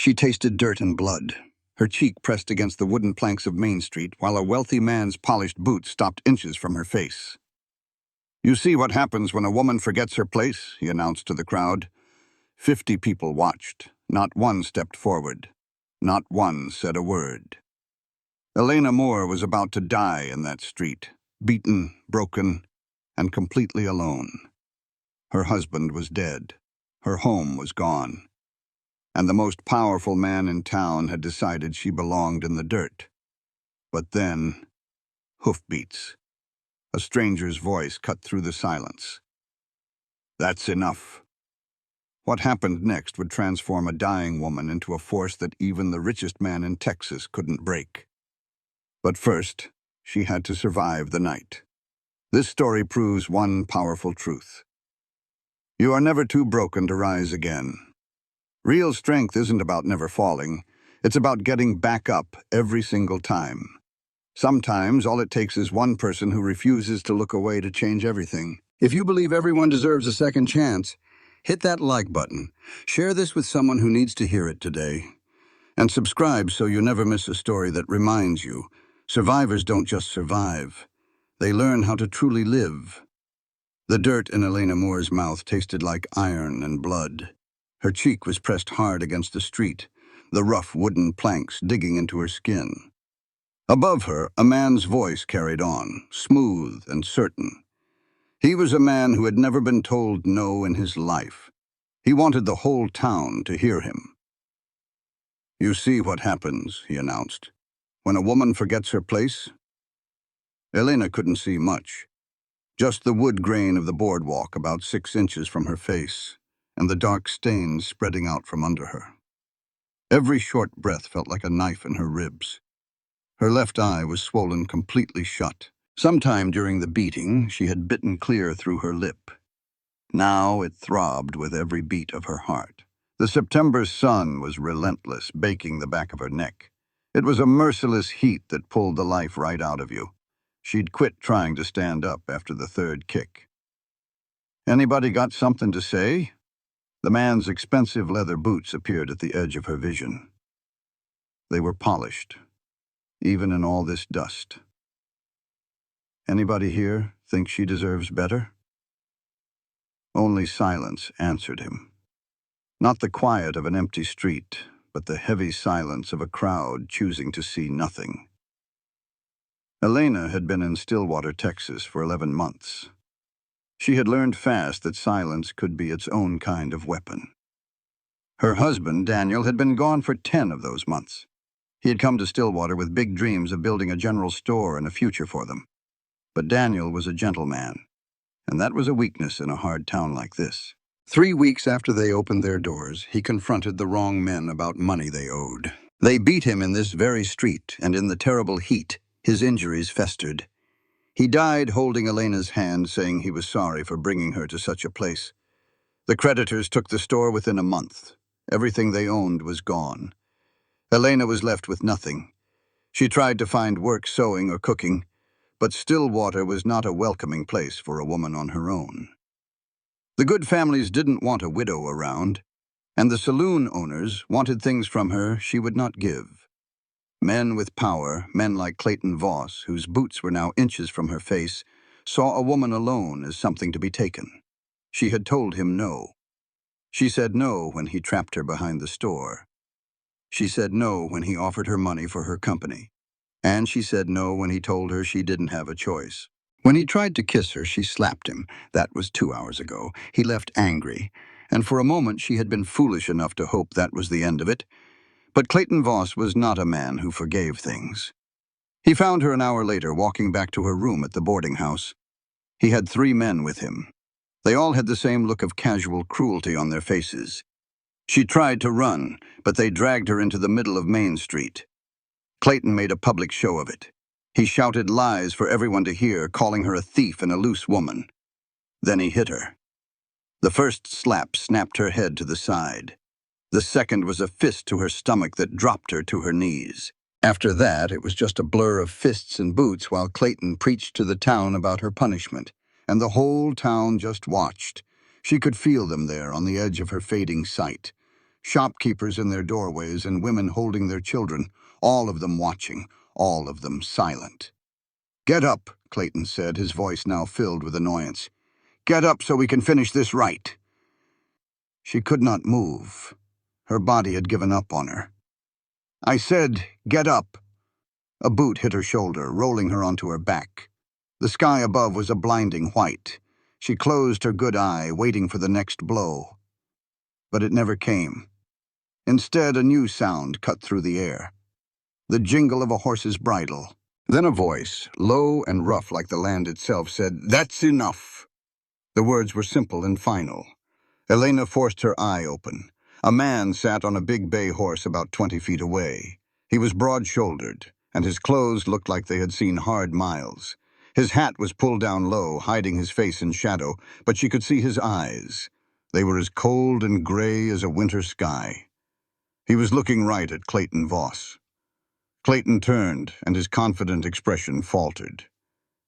She tasted dirt and blood, her cheek pressed against the wooden planks of Main Street while a wealthy man's polished boots stopped inches from her face. "You see what happens when a woman forgets her place," he announced to the crowd. 50 people watched. Not one stepped forward. Not one said a word. Elena Moore was about to die in that street, beaten, broken, and completely alone. Her husband was dead. Her home was gone. And the most powerful man in town had decided she belonged in the dirt. But then, hoofbeats. A stranger's voice cut through the silence. "That's enough." What happened next would transform a dying woman into a force that even the richest man in Texas couldn't break. But first, she had to survive the night. This story proves one powerful truth. You are never too broken to rise again. Real strength isn't about never falling. It's about getting back up every single time. Sometimes all it takes is one person who refuses to look away to change everything. If you believe everyone deserves a second chance, hit that like button. Share this with someone who needs to hear it today. And subscribe so you never miss a story that reminds you, survivors don't just survive. They learn how to truly live. The dirt in Elena Moore's mouth tasted like iron and blood. Her cheek was pressed hard against the street, the rough wooden planks digging into her skin. Above her, a man's voice carried on, smooth and certain. He was a man who had never been told no in his life. He wanted the whole town to hear him. "You see what happens," he announced, "when a woman forgets her place?" Elena couldn't see much. Just the wood grain of the boardwalk about 6 inches from her face, and the dark stains spreading out from under her. Every short breath felt like a knife in her ribs. Her left eye was swollen completely shut. Sometime during the beating, she had bitten clear through her lip. Now it throbbed with every beat of her heart. The September sun was relentless, baking the back of her neck. It was a merciless heat that pulled the life right out of you. She'd quit trying to stand up after the third kick. "Anybody got something to say?" The man's expensive leather boots appeared at the edge of her vision. They were polished, even in all this dust. "Anybody here think she deserves better?" Only silence answered him. Not the quiet of an empty street, but the heavy silence of a crowd choosing to see nothing. Elena had been in Stillwater, Texas for 11 months. She had learned fast that silence could be its own kind of weapon. Her husband, Daniel, had been gone for 10 of those months. He had come to Stillwater with big dreams of building a general store and a future for them. But Daniel was a gentleman, and that was a weakness in a hard town like this. 3 weeks after they opened their doors, he confronted the wrong men about money they owed. They beat him in this very street, and in the terrible heat, his injuries festered. He died holding Elena's hand, saying he was sorry for bringing her to such a place. The creditors took the store within a month. Everything they owned was gone. Elena was left with nothing. She tried to find work sewing or cooking, but Stillwater was not a welcoming place for a woman on her own. The good families didn't want a widow around, and the saloon owners wanted things from her she would not give. Men with power, men like Clayton Voss, whose boots were now inches from her face, saw a woman alone as something to be taken. She had told him no. She said no when he trapped her behind the store. She said no when he offered her money for her company. And she said no when he told her she didn't have a choice. When he tried to kiss her, she slapped him. That was 2 hours ago. He left angry, and for a moment she had been foolish enough to hope that was the end of it. But Clayton Voss was not a man who forgave things. He found her an hour later walking back to her room at the boarding house. He had 3 men with him. They all had the same look of casual cruelty on their faces. She tried to run, but they dragged her into the middle of Main Street. Clayton made a public show of it. He shouted lies for everyone to hear, calling her a thief and a loose woman. Then he hit her. The first slap snapped her head to the side. The second was a fist to her stomach that dropped her to her knees. After that, it was just a blur of fists and boots while Clayton preached to the town about her punishment, and the whole town just watched. She could feel them there on the edge of her fading sight. Shopkeepers in their doorways and women holding their children, all of them watching, all of them silent. "Get up," Clayton said, his voice now filled with annoyance. "Get up so we can finish this right." She could not move. Her body had given up on her. "I said, get up." A boot hit her shoulder, rolling her onto her back. The sky above was a blinding white. She closed her good eye, waiting for the next blow. But it never came. Instead, a new sound cut through the air. The jingle of a horse's bridle. Then a voice, low and rough like the land itself, said, "That's enough." The words were simple and final. Elena forced her eye open. A man sat on a big bay horse about 20 feet away. He was broad-shouldered, and his clothes looked like they had seen hard miles. His hat was pulled down low, hiding his face in shadow, but she could see his eyes. They were as cold and gray as a winter sky. He was looking right at Clayton Voss. Clayton turned, and his confident expression faltered.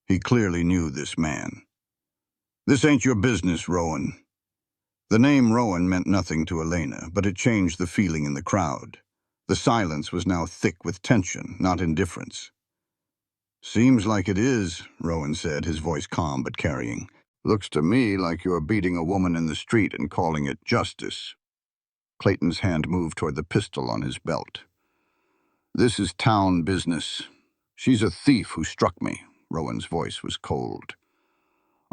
He clearly knew this man. "This ain't your business, Rowan." The name Rowan meant nothing to Elena, but it changed the feeling in the crowd. The silence was now thick with tension, not indifference. "Seems like it is," Rowan said, his voice calm but carrying. "Looks to me like you're beating a woman in the street and calling it justice." Clayton's hand moved toward the pistol on his belt. "This is town business. She's a thief who struck me." Rowan's voice was cold.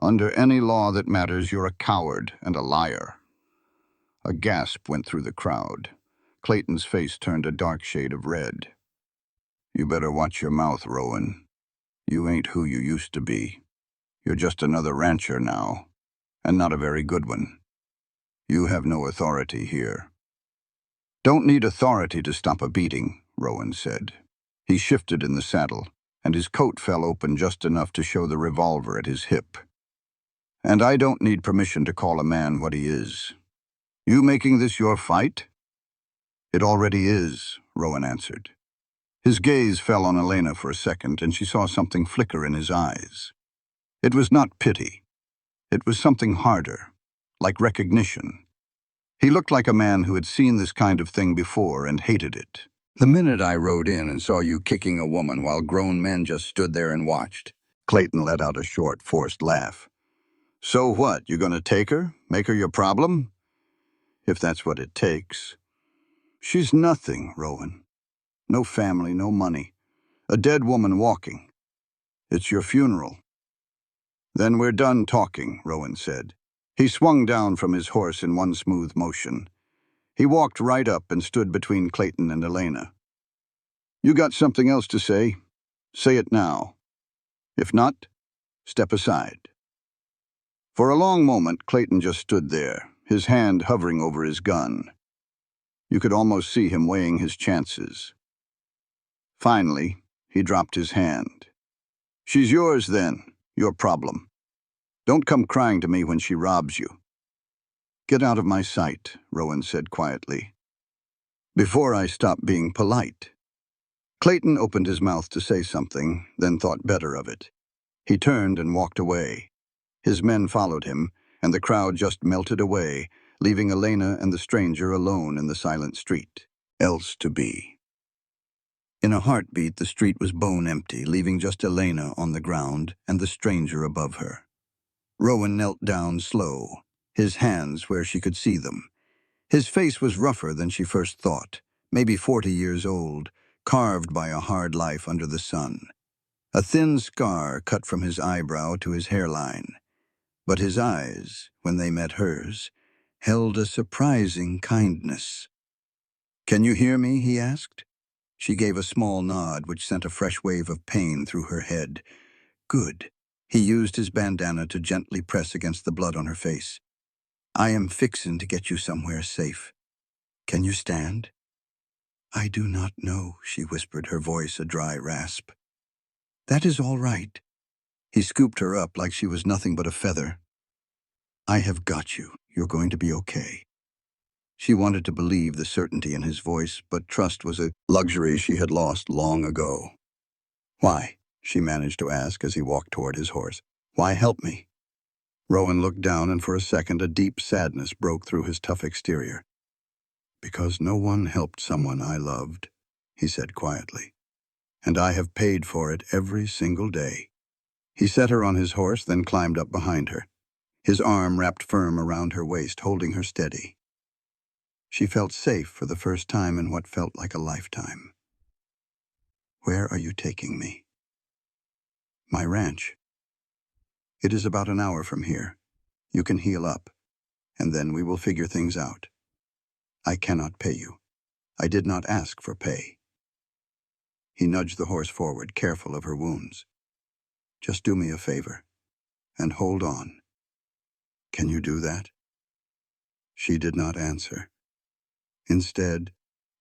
"Under any law that matters, you're a coward and a liar." A gasp went through the crowd. Clayton's face turned a dark shade of red. "You better watch your mouth, Rowan. You ain't who you used to be. You're just another rancher now, and not a very good one. You have no authority here." "Don't need authority to stop a beating," Rowan said. He shifted in the saddle, and his coat fell open just enough to show the revolver at his hip. "And I don't need permission to call a man what he is. You making this your fight?" "It already is," Rowan answered. His gaze fell on Elena for a second, and she saw something flicker in his eyes. It was not pity. It was something harder, like recognition. He looked like a man who had seen this kind of thing before and hated it. "The minute I rode in and saw you kicking a woman while grown men just stood there and watched." Clayton let out a short, forced laugh. "So what, you gonna take her? Make her your problem?" "If that's what it takes." "She's nothing, Rowan. No family, no money. A dead woman walking. It's your funeral." "Then we're done talking," Rowan said. He swung down from his horse in one smooth motion. He walked right up and stood between Clayton and Elena. "You got something else to say? Say it now. If not, step aside." For a long moment, Clayton just stood there, his hand hovering over his gun. You could almost see him weighing his chances. Finally, he dropped his hand. "She's yours then, your problem. Don't come crying to me when she robs you." "Get out of my sight," Rowan said quietly. "Before I stop being polite." Clayton opened his mouth to say something, then thought better of it. He turned and walked away. His men followed him, and the crowd just melted away, leaving Elena and the stranger alone in the silent street. Else to be. In a heartbeat, the street was bone empty, leaving just Elena on the ground and the stranger above her. Rowan knelt down slow, his hands where she could see them. His face was rougher than she first thought, maybe 40 years old, carved by a hard life under the sun. A thin scar cut from his eyebrow to his hairline. But his eyes, when they met hers, held a surprising kindness. "Can you hear me?" he asked. She gave a small nod which sent a fresh wave of pain through her head. "Good." He used his bandana to gently press against the blood on her face. "I am fixin' to get you somewhere safe. Can you stand?" "I do not know," she whispered, her voice a dry rasp. "That is all right." He scooped her up like she was nothing but a feather. "I have got you. You're going to be okay." She wanted to believe the certainty in his voice, but trust was a luxury she had lost long ago. "Why?" she managed to ask as he walked toward his horse. "Why help me?" Rowan looked down, and for a second a deep sadness broke through his tough exterior. Because no one helped someone I loved, he said quietly, and I have paid for it every single day. He set her on his horse, then climbed up behind her, his arm wrapped firm around her waist, holding her steady. She felt safe for the first time in what felt like a lifetime. Where are you taking me? My ranch. It is about an hour from here. You can heal up, and then we will figure things out. I cannot pay you. I did not ask for pay. He nudged the horse forward, careful of her wounds. Just do me a favor, and hold on. Can you do that? She did not answer. Instead,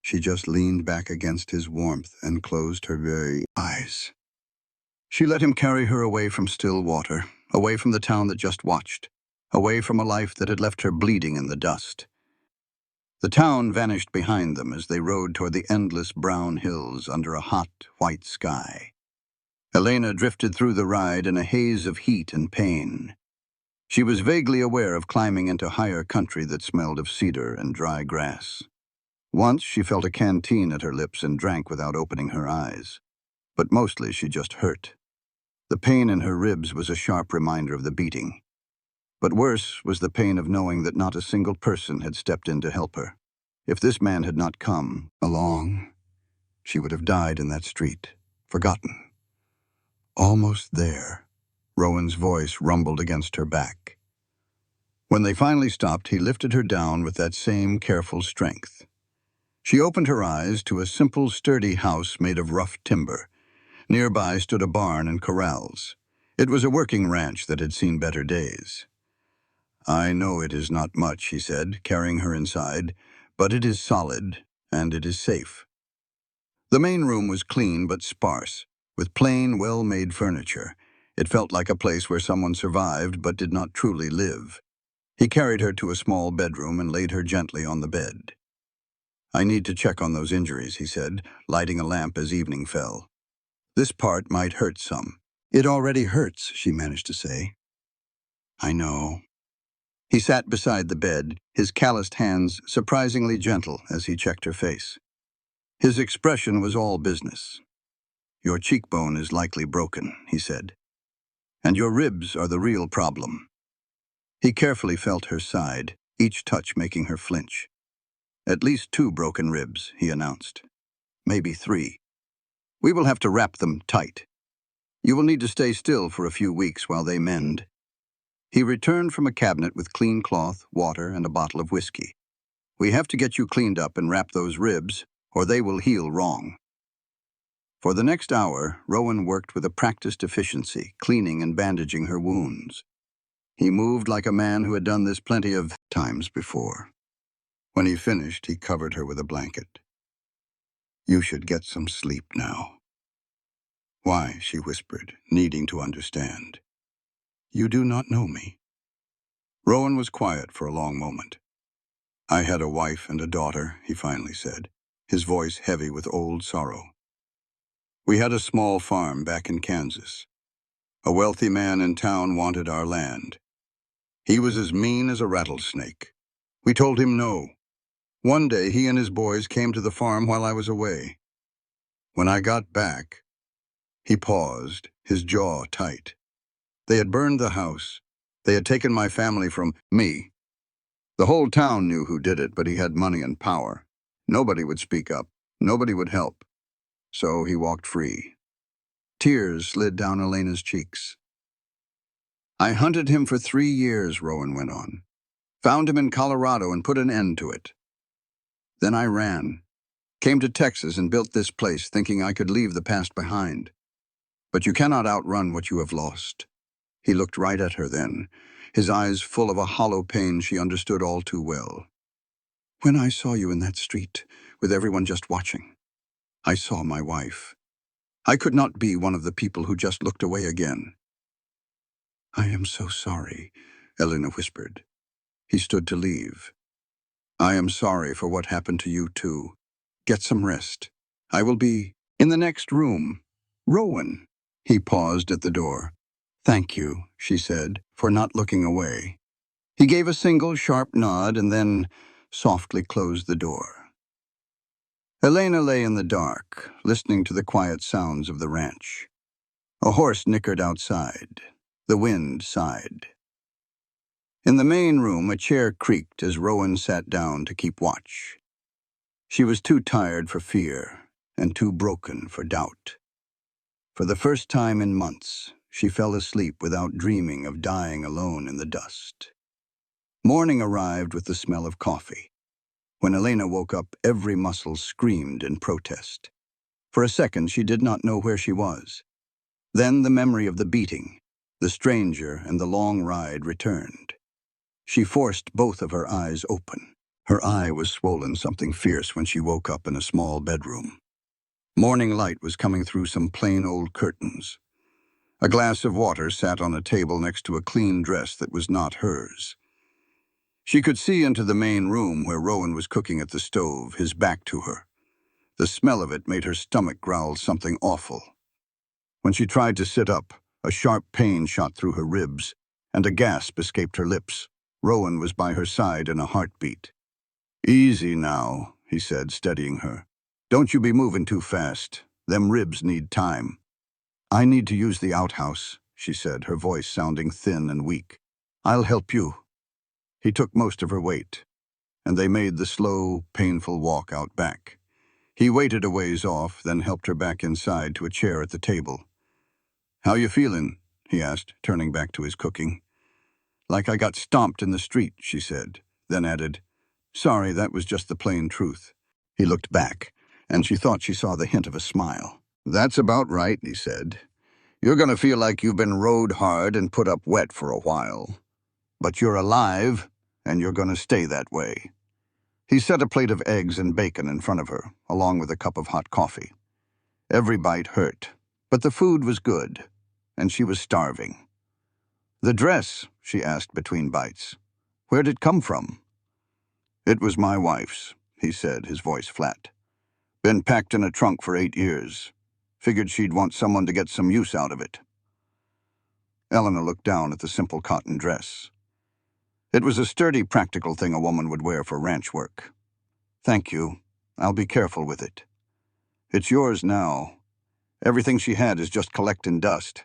she just leaned back against his warmth and closed her very eyes. She let him carry her away from still water, away from the town that just watched, away from a life that had left her bleeding in the dust. The town vanished behind them as they rode toward the endless brown hills under a hot, white sky. Elena drifted through the ride in a haze of heat and pain. She was vaguely aware of climbing into higher country that smelled of cedar and dry grass. Once she felt a canteen at her lips and drank without opening her eyes. But mostly she just hurt. The pain in her ribs was a sharp reminder of the beating. But worse was the pain of knowing that not a single person had stepped in to help her. If this man had not come along, she would have died in that street, forgotten. Almost there, Rowan's voice rumbled against her back. When they finally stopped, he lifted her down with that same careful strength. She opened her eyes to a simple, sturdy house made of rough timber. Nearby stood a barn and corrals. It was a working ranch that had seen better days. I know it is not much, he said, carrying her inside, but it is solid, and it is safe. The main room was clean but sparse, with plain, well-made furniture. It felt like a place where someone survived but did not truly live. He carried her to a small bedroom and laid her gently on the bed. I need to check on those injuries, he said, lighting a lamp as evening fell. This part might hurt some. It already hurts, she managed to say. I know. He sat beside the bed, his calloused hands surprisingly gentle as he checked her face. His expression was all business. Your cheekbone is likely broken, he said. And your ribs are the real problem. He carefully felt her side, each touch making her flinch. At least 2 broken ribs, he announced. Maybe 3. We will have to wrap them tight. You will need to stay still for a few weeks while they mend. He returned from a cabinet with clean cloth, water, and a bottle of whiskey. We have to get you cleaned up and wrap those ribs, or they will heal wrong. For the next hour, Rowan worked with a practiced efficiency, cleaning and bandaging her wounds. He moved like a man who had done this plenty of times before. When he finished, he covered her with a blanket. You should get some sleep now. Why, she whispered, needing to understand. You do not know me. Rowan was quiet for a long moment. I had a wife and a daughter, he finally said, his voice heavy with old sorrow. We had a small farm back in Kansas. A wealthy man in town wanted our land. He was as mean as a rattlesnake. We told him no. One day he and his boys came to the farm while I was away. When I got back, he paused, his jaw tight. They had burned the house. They had taken my family from me. The whole town knew who did it, but he had money and power. Nobody would speak up. Nobody would help. So he walked free. Tears slid down Elena's cheeks. I hunted him for 3 years, Rowan went on. Found him in Colorado and put an end to it. Then I ran. Came to Texas and built this place, thinking I could leave the past behind. But you cannot outrun what you have lost. He looked right at her then, his eyes full of a hollow pain she understood all too well. When I saw you in that street, with everyone just watching, I saw my wife. I could not be one of the people who just looked away again. I am so sorry, Elena whispered. He stood to leave. I am sorry for what happened to you too. Get some rest. I will be in the next room. Rowan. He paused at the door. Thank you, she said, for not looking away. He gave a single sharp nod and then softly closed the door. Elena lay in the dark, listening to the quiet sounds of the ranch. A horse nickered outside. The wind sighed. In the main room, a chair creaked as Rowan sat down to keep watch. She was too tired for fear and too broken for doubt. For the first time in months, she fell asleep without dreaming of dying alone in the dust. Morning arrived with the smell of coffee. When Elena woke up, every muscle screamed in protest. For a second, she did not know where she was. Then the memory of the beating, the stranger, and the long ride returned. She forced both of her eyes open. Her eye was swollen something fierce when she woke up in a small bedroom. Morning light was coming through some plain old curtains. A glass of water sat on a table next to a clean dress that was not hers. She could see into the main room where Rowan was cooking at the stove, his back to her. The smell of it made her stomach growl something awful. When she tried to sit up, a sharp pain shot through her ribs, and a gasp escaped her lips. Rowan was by her side in a heartbeat. "Easy now," he said, steadying her. "Don't you be moving too fast. Them ribs need time." "I need to use the outhouse," she said, her voice sounding thin and weak. "I'll help you." He took most of her weight, and they made the slow, painful walk out back. He waited a ways off, then helped her back inside to a chair at the table. "How you feeling?" he asked, turning back to his cooking. "Like I got stomped in the street," she said, then added, "Sorry, that was just the plain truth." He looked back, and she thought she saw the hint of a smile. "That's about right," he said. "You're going to feel like you've been rode hard and put up wet for a while. But you're alive, and you're going to stay that way." He set a plate of eggs and bacon in front of her, along with a cup of hot coffee. Every bite hurt, but the food was good, and she was starving. "The dress," she asked between bites. "Where'd it come from?" "It was my wife's," he said, his voice flat. "Been packed in a trunk for 8 years. Figured she'd want someone to get some use out of it." Elena looked down at the simple cotton dress. It was a sturdy, practical thing a woman would wear for ranch work. "Thank you. I'll be careful with it." "It's yours now. Everything she had is just collecting dust."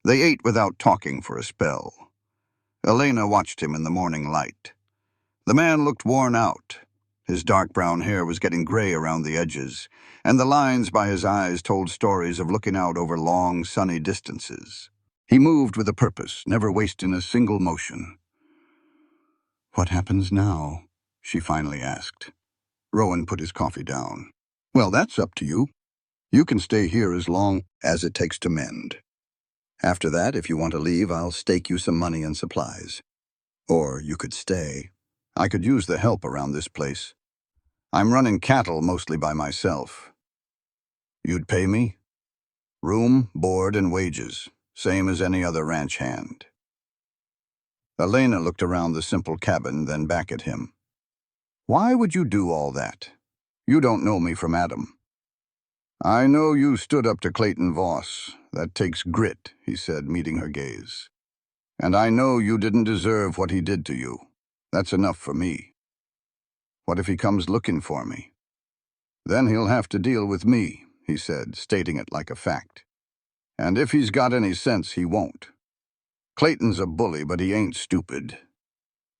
They ate without talking for a spell. Elena watched him in the morning light. The man looked worn out. His dark brown hair was getting gray around the edges, and the lines by his eyes told stories of looking out over long, sunny distances. He moved with a purpose, never wasting a single motion. "What happens now?" she finally asked. Rowan put his coffee down. "Well, that's up to you. You can stay here as long as it takes to mend. After that, if you want to leave, I'll stake you some money and supplies. Or you could stay. I could use the help around this place. I'm running cattle mostly by myself." "You'd pay me?" "Room, board, and wages, same as any other ranch hand." Elena looked around the simple cabin, then back at him. "Why would you do all that? You don't know me from Adam." "I know you stood up to Clayton Voss. That takes grit," he said, meeting her gaze. "And I know you didn't deserve what he did to you. That's enough for me. What if he comes looking for me?" "Then he'll have to deal with me," he said, stating it like a fact. "And if he's got any sense, he won't. Clayton's a bully, but he ain't stupid.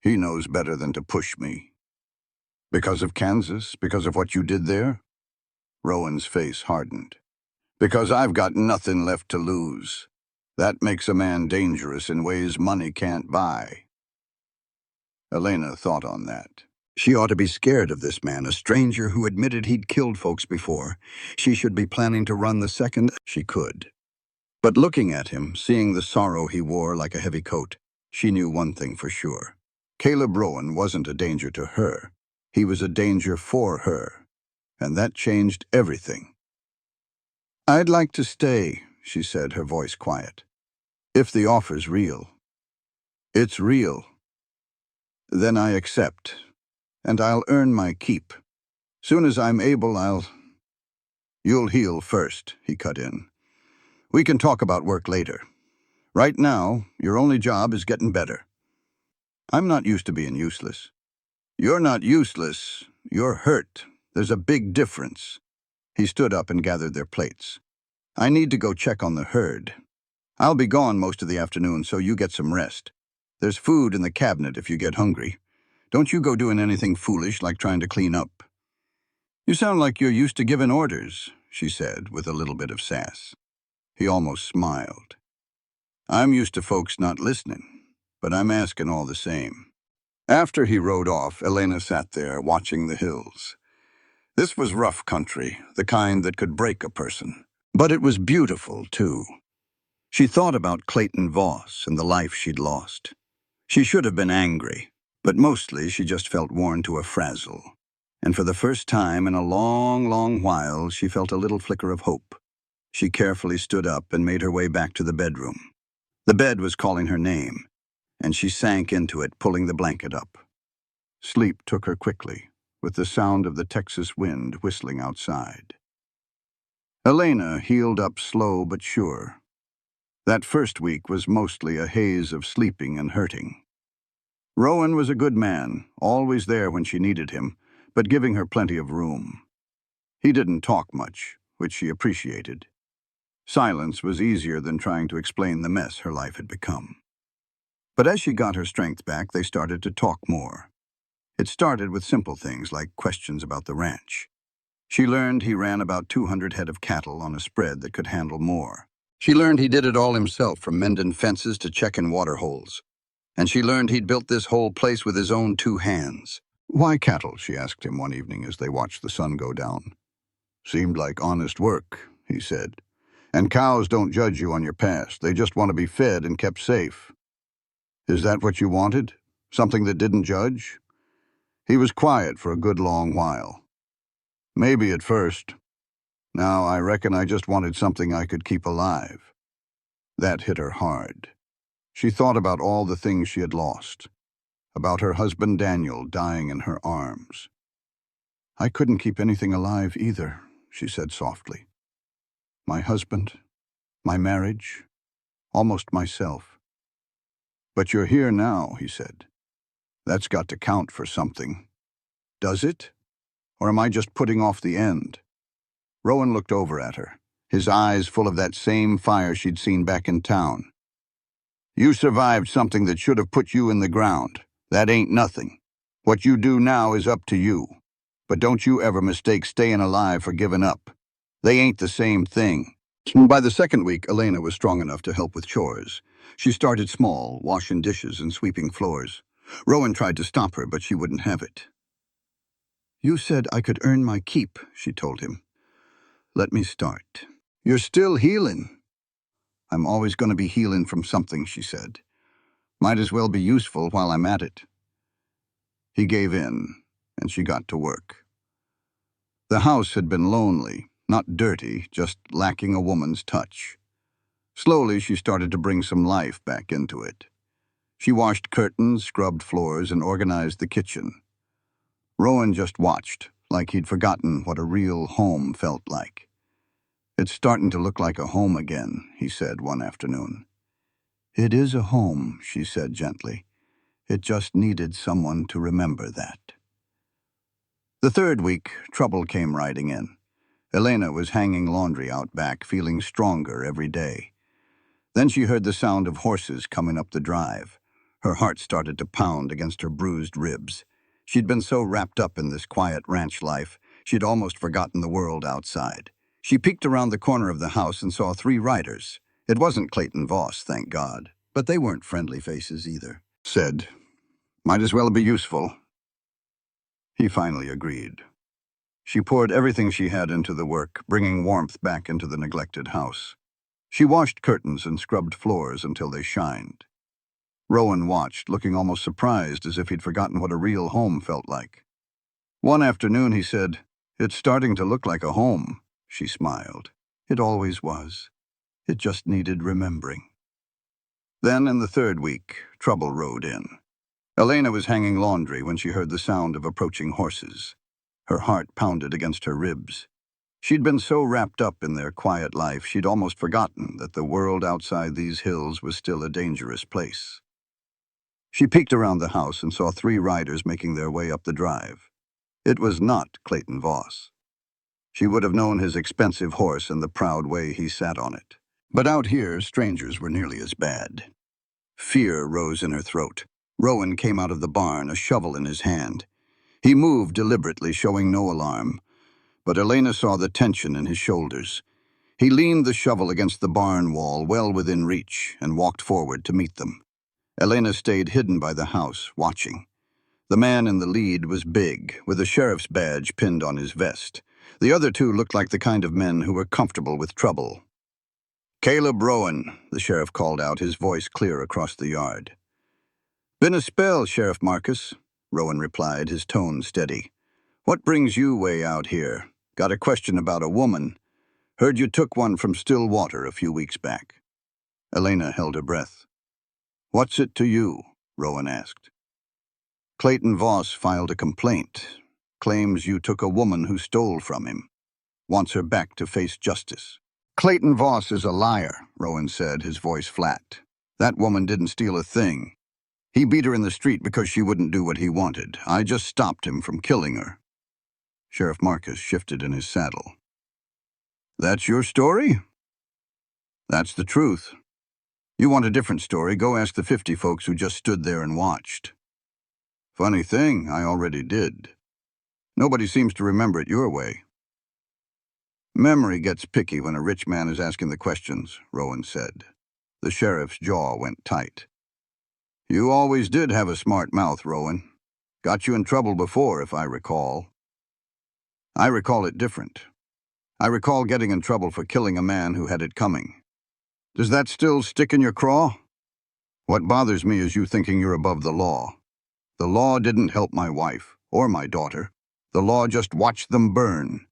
He knows better than to push me." "Because of Kansas? Because of what you did there?" Rowan's face hardened. "Because I've got nothing left to lose. That makes a man dangerous in ways money can't buy." Elena thought on that. She ought to be scared of this man, a stranger who admitted he'd killed folks before. She should be planning to run the second she could. But looking at him, seeing the sorrow he wore like a heavy coat, she knew one thing for sure. Caleb Rowan wasn't a danger to her. He was a danger for her. And that changed everything. "I'd like to stay," she said, her voice quiet. "If the offer's real." "It's real." "Then I accept. And I'll earn my keep. Soon as I'm able, "You'll heal first," he cut in. "We can talk about work later. Right now, your only job is getting better." "I'm not used to being useless." You're not useless. You're hurt. There's a big difference. He stood up and gathered their plates. I need to go check on the herd. I'll be gone most of the afternoon, so you get some rest. There's food in the cabinet if you get hungry. Don't you go doing anything foolish like trying to clean up. You sound like you're used to giving orders, she said, with a little bit of sass. He almost smiled. I'm used to folks not listening, but I'm asking all the same. After he rode off, Elena sat there, watching the hills. This was rough country, the kind that could break a person. But it was beautiful, too. She thought about Clayton Voss and the life she'd lost. She should have been angry, but mostly she just felt worn to a frazzle. And for the first time in a long, long while, she felt a little flicker of hope. She carefully stood up and made her way back to the bedroom. The bed was calling her name, and she sank into it, pulling the blanket up. Sleep took her quickly, with the sound of the Texas wind whistling outside. Elena healed up slow but sure. That first week was mostly a haze of sleeping and hurting. Rowan was a good man, always there when she needed him, but giving her plenty of room. He didn't talk much, which she appreciated. Silence was easier than trying to explain the mess her life had become. But as she got her strength back, they started to talk more. It started with simple things like questions about the ranch. She learned he ran about 200 head of cattle on a spread that could handle more. She learned he did it all himself, from mending fences to checking water holes. And she learned he'd built this whole place with his own 2 hands. Why cattle? She asked him one evening as they watched the sun go down. Seemed like honest work, he said. And cows don't judge you on your past. They just want to be fed and kept safe. Is that what you wanted? Something that didn't judge? He was quiet for a good long while. Maybe at first. Now I reckon I just wanted something I could keep alive. That hit her hard. She thought about all the things she had lost, about her husband Daniel dying in her arms. I couldn't keep anything alive either, she said softly. My husband, my marriage, almost myself. But you're here now, he said. That's got to count for something. Does it? Or am I just putting off the end? Rowan looked over at her, his eyes full of that same fire she'd seen back in town. You survived something that should have put you in the ground. That ain't nothing. What you do now is up to you. But don't you ever mistake staying alive for giving up. They ain't the same thing. By the second week, Elena was strong enough to help with chores. She started small, washing dishes and sweeping floors. Rowan tried to stop her, but she wouldn't have it. You said I could earn my keep, she told him. Let me start. You're still healing. I'm always going to be healing from something, she said. Might as well be useful while I'm at it. He gave in, and she got to work. The house had been lonely, not dirty, just lacking a woman's touch. Slowly, she started to bring some life back into it. She washed curtains, scrubbed floors, and organized the kitchen. Rowan just watched, like he'd forgotten what a real home felt like. It's starting to look like a home again, he said one afternoon. It is a home, she said gently. It just needed someone to remember that. The third week, trouble came riding in. Elena was hanging laundry out back, feeling stronger every day. Then she heard the sound of horses coming up the drive. Her heart started to pound against her bruised ribs. She'd been so wrapped up in this quiet ranch life, she'd almost forgotten the world outside. She peeked around the corner of the house and saw 3 riders. It wasn't Clayton Voss, thank God, but they weren't friendly faces either. Said, might as well be useful. He finally agreed. She poured everything she had into the work, bringing warmth back into the neglected house. She washed curtains and scrubbed floors until they shined. Rowan watched, looking almost surprised, as if he'd forgotten what a real home felt like. One afternoon he said, it's starting to look like a home. She smiled. It always was. It just needed remembering. Then, in the third week, trouble rode in. Elena was hanging laundry when she heard the sound of approaching horses. Her heart pounded against her ribs. She'd been so wrapped up in their quiet life, she'd almost forgotten that the world outside these hills was still a dangerous place. She peeked around the house and saw 3 riders making their way up the drive. It was not Clayton Voss. She would have known his expensive horse and the proud way he sat on it. But out here, strangers were nearly as bad. Fear rose in her throat. Rowan came out of the barn, a shovel in his hand. He moved deliberately, showing no alarm, but Elena saw the tension in his shoulders. He leaned the shovel against the barn wall, well within reach, and walked forward to meet them. Elena stayed hidden by the house, watching. The man in the lead was big, with a sheriff's badge pinned on his vest. The other 2 looked like the kind of men who were comfortable with trouble. "Caleb Rowan," the sheriff called out, his voice clear across the yard. "Been a spell, Sheriff Marcus," Rowan replied, his tone steady. "What brings you way out here? Got a question about a woman. Heard you took one from Stillwater a few weeks back." Elena held her breath. "What's it to you?" Rowan asked. "Clayton Voss filed a complaint. Claims you took a woman who stole from him. Wants her back to face justice." "Clayton Voss is a liar," Rowan said, his voice flat. "That woman didn't steal a thing. He beat her in the street because she wouldn't do what he wanted. I just stopped him from killing her." Sheriff Marcus shifted in his saddle. "That's your story?" "That's the truth. You want a different story, go ask the 50 folks who just stood there and watched." "Funny thing, I already did. Nobody seems to remember it your way." "Memory gets picky when a rich man is asking the questions," Rowan said. The sheriff's jaw went tight. "You always did have a smart mouth, Rowan. Got you in trouble before, if I recall." "I recall it different. I recall getting in trouble for killing a man who had it coming. Does that still stick in your craw? What bothers me is you thinking you're above the law. The law didn't help my wife, or my daughter. The law just watched them burn."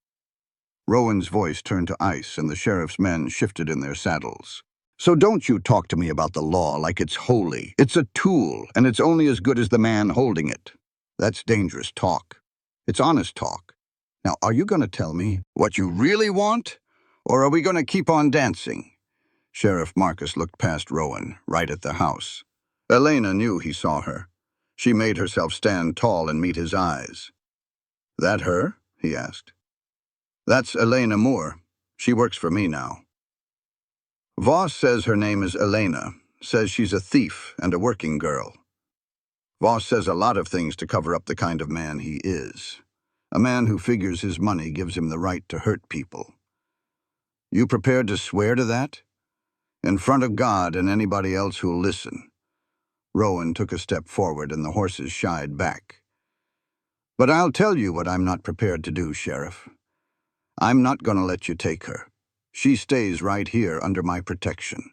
Rowan's voice turned to ice, and the sheriff's men shifted in their saddles. "So don't you talk to me about the law like it's holy. It's a tool, and it's only as good as the man holding it. That's dangerous talk. It's honest talk. Now, are you going to tell me what you really want, or are we going to keep on dancing?" Sheriff Marcus looked past Rowan, right at the house. Elena knew he saw her. She made herself stand tall and meet his eyes. "That her?" he asked. "That's Elena Moore. She works for me now." "Voss says her name is Elena, says she's a thief and a working girl. Voss says a lot of things to cover up the kind of man he is. A man who figures his money gives him the right to hurt people. You prepared to swear to that? In front of God and anybody else who'll listen." Rowan took a step forward and the horses shied back. "But I'll tell you what I'm not prepared to do, Sheriff. I'm not going to let you take her. She stays right here under my protection.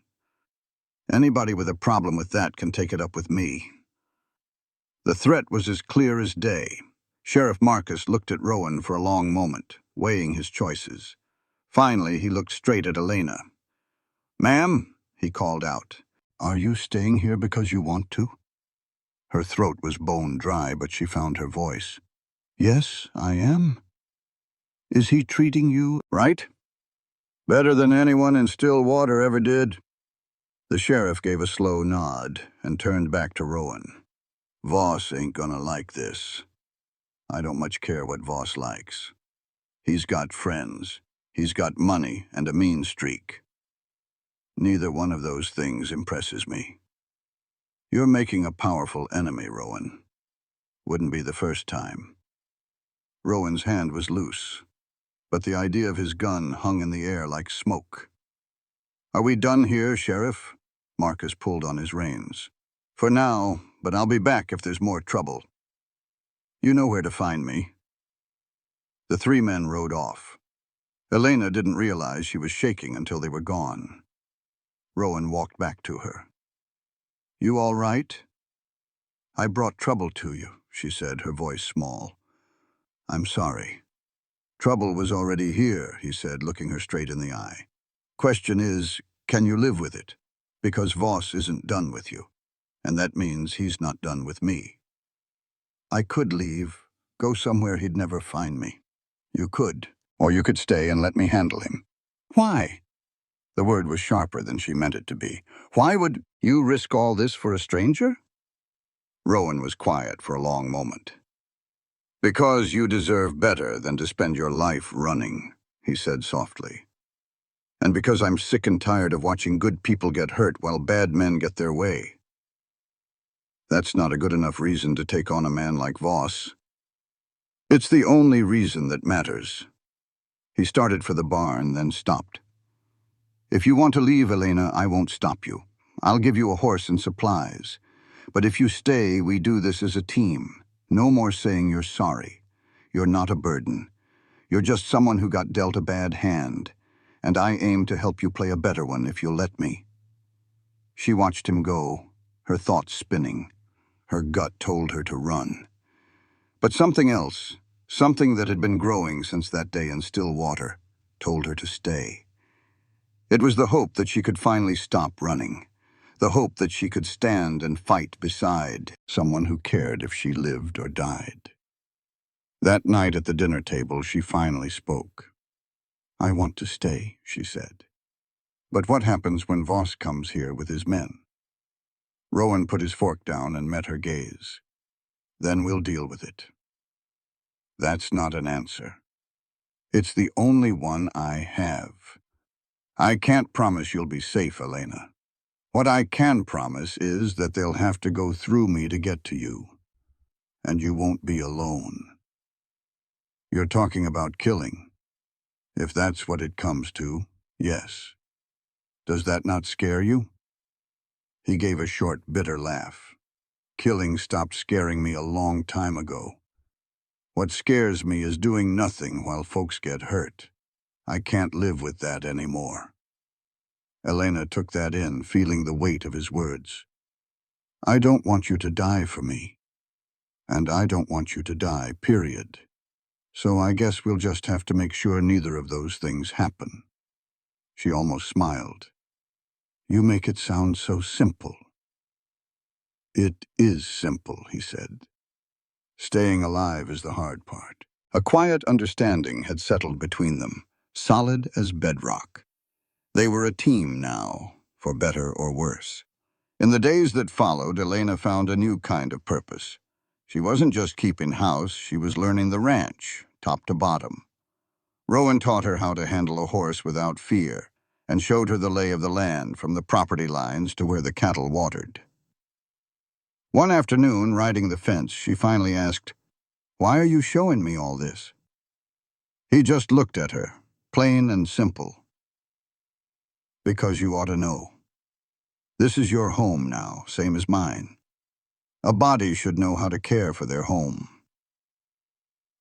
Anybody with a problem with that can take it up with me." The threat was as clear as day. Sheriff Marcus looked at Rowan for a long moment, weighing his choices. Finally, he looked straight at Elena. "Ma'am," he called out, "are you staying here because you want to?" Her throat was bone dry, but she found her voice. "Yes, I am." "Is he treating you right?" "Better than anyone in Stillwater ever did." The sheriff gave a slow nod and turned back to Rowan. "Voss ain't gonna like this. I don't much care what Voss likes. He's got friends. He's got money and a mean streak. Neither one of those things impresses me. You're making a powerful enemy, Rowan. Wouldn't be the first time." Rowan's hand was loose, but the idea of his gun hung in the air like smoke. "Are we done here, Sheriff?" Marcus pulled on his reins. "For now, but I'll be back if there's more trouble. You know where to find me." The 3 men rode off. Elena didn't realize she was shaking until they were gone. Rowan walked back to her. "You all right?" "I brought trouble to you," she said, her voice small. "I'm sorry." "Trouble was already here," he said, looking her straight in the eye. "Question is, can you live with it? Because Voss isn't done with you, and that means he's not done with me." "I could leave, go somewhere he'd never find me." "You could, or you could stay and let me handle him." "Why?" The word was sharper than she meant it to be. "Why would you risk all this for a stranger?" Rowan was quiet for a long moment. "Because you deserve better than to spend your life running," he said softly. "And because I'm sick and tired of watching good people get hurt while bad men get their way. That's not a good enough reason to take on a man like Voss. It's the only reason that matters." He started for the barn, then stopped. "If you want to leave, Elena, I won't stop you. I'll give you a horse and supplies. But if you stay, we do this as a team. No more saying you're sorry. You're not a burden. You're just someone who got dealt a bad hand, and I aim to help you play a better one if you'll let me." She watched him go, her thoughts spinning. Her gut told her to run. But something else, something that had been growing since that day in Stillwater, told her to stay. It was the hope that she could finally stop running, the hope that she could stand and fight beside someone who cared if she lived or died. That night at the dinner table, she finally spoke. "I want to stay," she said. "But what happens when Voss comes here with his men?" Rowan put his fork down and met her gaze. "Then we'll deal with it." "That's not an answer. It's the only one I have. I can't promise you'll be safe, Elena. What I can promise is that they'll have to go through me to get to you. And you won't be alone." "You're talking about killing. If that's what it comes to, yes. Does that not scare you?" He gave a short, bitter laugh. "Killing stopped scaring me a long time ago. What scares me is doing nothing while folks get hurt. I can't live with that anymore." Elena took that in, feeling the weight of his words. "I don't want you to die for me. And I don't want you to die, period. So I guess we'll just have to make sure neither of those things happen." She almost smiled. "You make it sound so simple." "It is simple," he said. "Staying alive is the hard part." A quiet understanding had settled between them, solid as bedrock. They were a team now, for better or worse. In the days that followed, Elena found a new kind of purpose. She wasn't just keeping house, she was learning the ranch, top to bottom. Rowan taught her how to handle a horse without fear, and showed her the lay of the land from the property lines to where the cattle watered. One afternoon, riding the fence, she finally asked, "Why are you showing me all this?" He just looked at her, plain and simple. "Because you ought to know. This is your home now, same as mine. A body should know how to care for their home."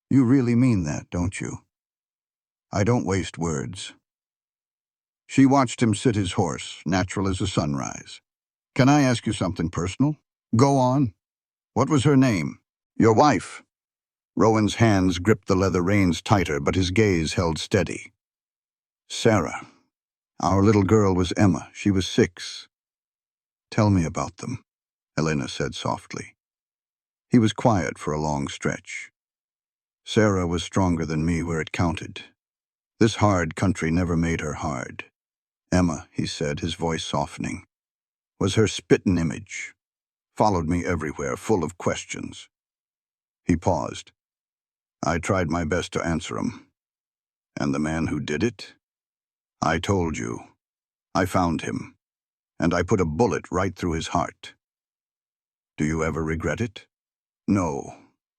"You really mean that, don't you?" "I don't waste words." She watched him sit his horse, natural as a sunrise. "Can I ask you something personal?" "Go on." "What was her name?" "Your wife." Rowan's hands gripped the leather reins tighter, but his gaze held steady. "Sarah. Our little girl was Emma. She was 6. "Tell me about them," Elena said softly. He was quiet for a long stretch. "Sarah was stronger than me where it counted. This hard country never made her hard. Emma," he said, his voice softening, "was her spittin' image. Followed me everywhere, full of questions." He paused. "I tried my best to answer 'em. And the man who did it? I told you. I found him. And I put a bullet right through his heart. Do you ever regret it?" "No,"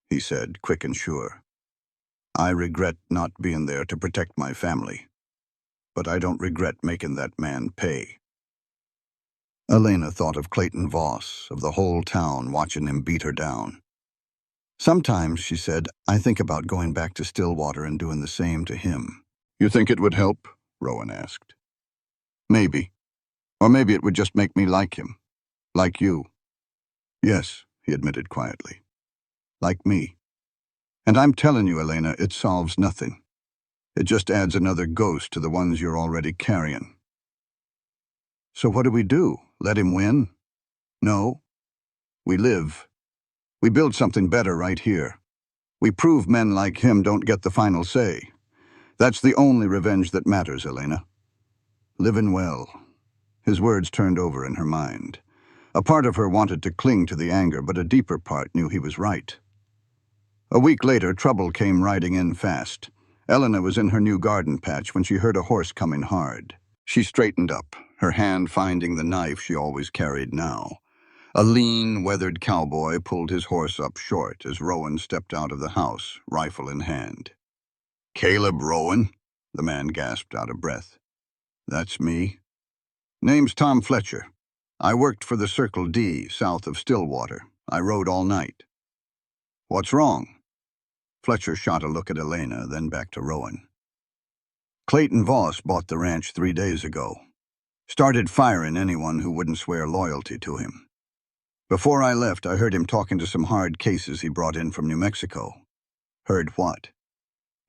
he said, quick and sure. "I regret not being there to protect my family. But I don't regret making that man pay." Elena thought of Clayton Voss, of the whole town watching him beat her down. "Sometimes," she said, "I think about going back to Stillwater and doing the same to him." "You think it would help?" Rowan asked. "Maybe. Or maybe it would just make me like him. Like you." "Yes," he admitted quietly. "Like me. And I'm telling you, Elena, it solves nothing. It just adds another ghost to the ones you're already carrying." "So what do we do? Let him win?" "No. We live. We build something better right here. We prove men like him don't get the final say. That's the only revenge that matters, Elena. Living well." His words turned over in her mind. A part of her wanted to cling to the anger, but a deeper part knew he was right. A week later, trouble came riding in fast. Elena was in her new garden patch when she heard a horse coming hard. She straightened up, her hand finding the knife she always carried now. A lean, weathered cowboy pulled his horse up short as Rowan stepped out of the house, rifle in hand. "Caleb Rowan?" The man gasped out of breath. "That's me. Name's Tom Fletcher. I worked for the Circle D south of Stillwater. I rode all night." "What's wrong?" Fletcher shot a look at Elena, then back to Rowan. "Clayton Voss bought the ranch 3 days ago. Started firing anyone who wouldn't swear loyalty to him. Before I left, I heard him talking to some hard cases he brought in from New Mexico." "Heard what?"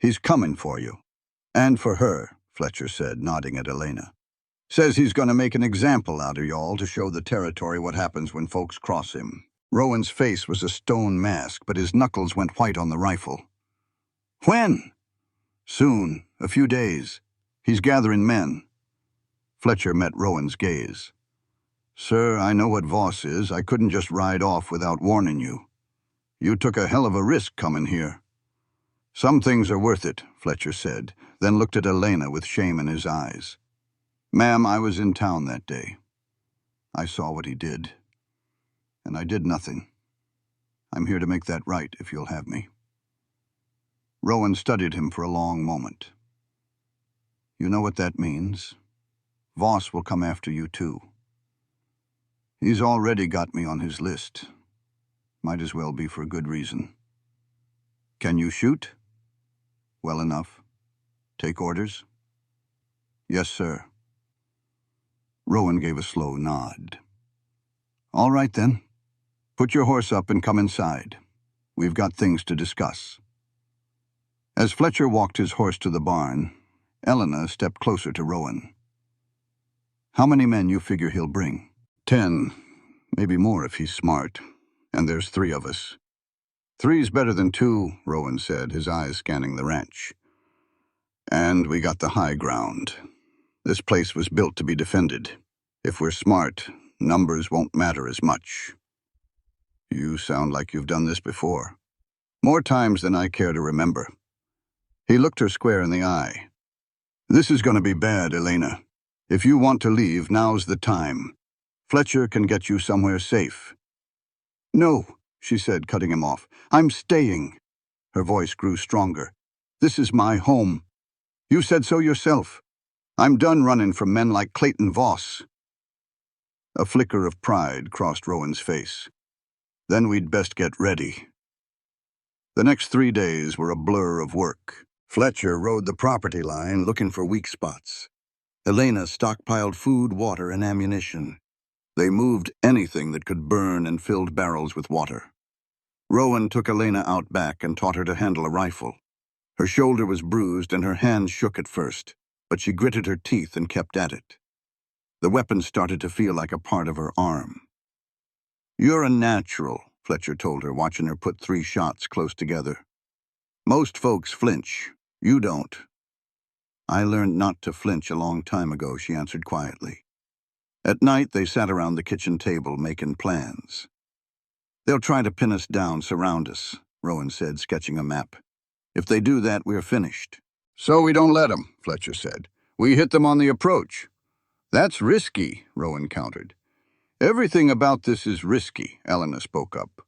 "He's coming for you." "And for her," Fletcher said, nodding at Elena. "Says he's going to make an example out of y'all to show the territory what happens when folks cross him." Rowan's face was a stone mask, but his knuckles went white on the rifle. "When?" "Soon. A few days. He's gathering men." Fletcher met Rowan's gaze. "Sir, I know what Voss is. I couldn't just ride off without warning you. You took a hell of a risk coming here." "Some things are worth it," Fletcher said, then looked at Elena with shame in his eyes. "Ma'am, I was in town that day. I saw what he did. And I did nothing. I'm here to make that right, if you'll have me." Rowan studied him for a long moment. "You know what that means? Voss will come after you, too. He's already got me on his list. Might as well be for good reason. Can you shoot?" "Well enough. Take orders?" "Yes, sir." Rowan gave a slow nod. "All right, then. Put your horse up and come inside. We've got things to discuss." As Fletcher walked his horse to the barn, Elena stepped closer to Rowan. "How many men you figure he'll bring?" 10, maybe more if he's smart. And there's 3 of us." "Three's better than 2, Rowan said, his eyes scanning the ranch. "And we got the high ground. This place was built to be defended. If we're smart, numbers won't matter as much." "You sound like you've done this before." "More times than I care to remember." He looked her square in the eye. "This is going to be bad, Elena. If you want to leave, now's the time. Fletcher can get you somewhere safe." "No," she said, cutting him off. "I'm staying." Her voice grew stronger. "This is my home. You said so yourself. I'm done running from men like Clayton Voss." A flicker of pride crossed Rowan's face. "Then we'd best get ready." The next 3 days were a blur of work. Fletcher rode the property line looking for weak spots. Elena stockpiled food, water, and ammunition. They moved anything that could burn and filled barrels with water. Rowan took Elena out back and taught her to handle a rifle. Her shoulder was bruised and her hand shook at first, but she gritted her teeth and kept at it. The weapon started to feel like a part of her arm. "You're a natural," Fletcher told her, watching her put 3 shots close together. "Most folks flinch. You don't." "I learned not to flinch a long time ago," she answered quietly. At night, they sat around the kitchen table making plans. "They'll try to pin us down, surround us," Rowan said, sketching a map. "If they do that, we're finished." "So we don't let them," Fletcher said. "We hit them on the approach." "That's risky," Rowan countered. "Everything about this is risky," Elena spoke up.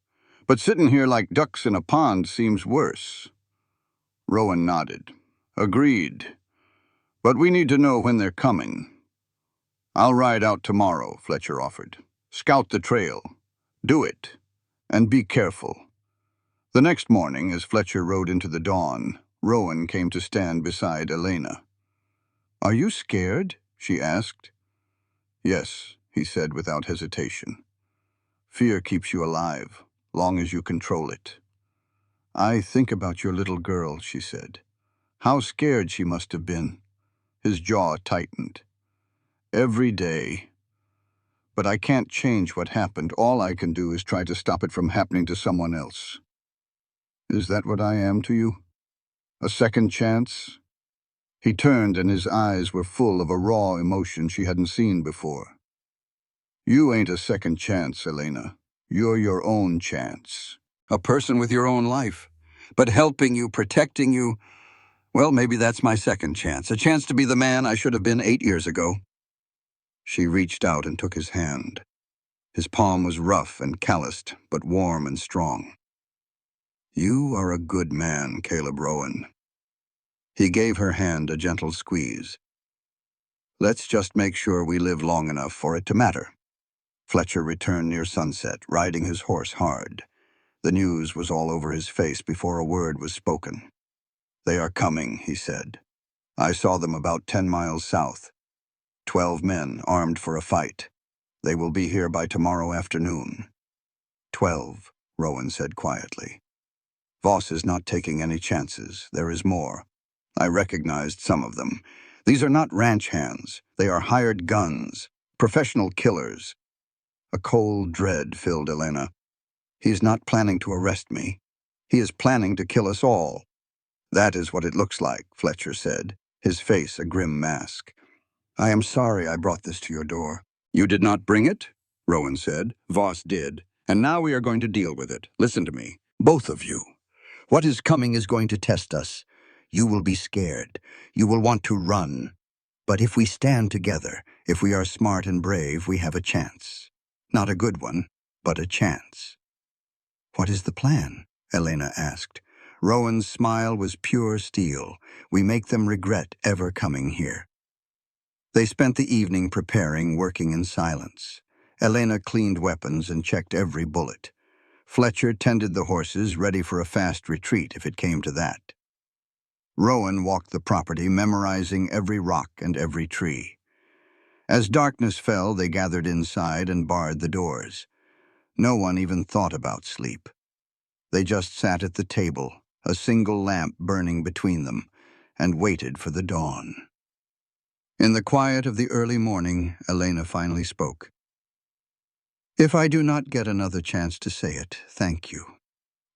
"But sitting here like ducks in a pond seems worse." Rowan nodded. "Agreed. But we need to know when they're coming." "I'll ride out tomorrow," Fletcher offered. "Scout the trail. Do it. And be careful." The next morning, as Fletcher rode into the dawn, Rowan came to stand beside Elena. "Are you scared?" she asked. "Yes," he said without hesitation. "Fear keeps you alive, long as you control it." "I think about your little girl," she said. "How scared she must have been." His jaw tightened. "Every day. But I can't change what happened. All I can do is try to stop it from happening to someone else." "Is that what I am to you? A second chance?" He turned and his eyes were full of a raw emotion she hadn't seen before. You ain't a second chance, Elena. You're your own chance. A person with your own life. But helping you, protecting you, well, maybe that's my second chance. A chance to be the man I should have been 8 years ago. She reached out and took his hand. His palm was rough and calloused, but warm and strong. You are a good man, Caleb Rowan. He gave her hand a gentle squeeze. Let's just make sure we live long enough for it to matter. Fletcher returned near sunset, riding his horse hard. The news was all over his face before a word was spoken. They are coming, he said. I saw them about 10 miles south. 12 men armed for a fight. They will be here by tomorrow afternoon. 12, Rowan said quietly. Voss is not taking any chances. There is more. I recognized some of them. These are not ranch hands. They are hired guns, professional killers. A cold dread filled Elena. He is not planning to arrest me. He is planning to kill us all. That is what it looks like, Fletcher said, his face a grim mask. I am sorry I brought this to your door. You did not bring it? Rowan said. Voss did. And now we are going to deal with it. Listen to me. Both of you. What is coming is going to test us. You will be scared. You will want to run. But if we stand together, if we are smart and brave, we have a chance. Not a good one, but a chance. What is the plan? Elena asked. Rowan's smile was pure steel. We make them regret ever coming here. They spent the evening preparing, working in silence. Elena cleaned weapons and checked every bullet. Fletcher tended the horses, ready for a fast retreat if it came to that. Rowan walked the property, memorizing every rock and every tree. As darkness fell, they gathered inside and barred the doors. No one even thought about sleep. They just sat at the table, a single lamp burning between them, and waited for the dawn. In the quiet of the early morning, Elena finally spoke. If I do not get another chance to say it, thank you.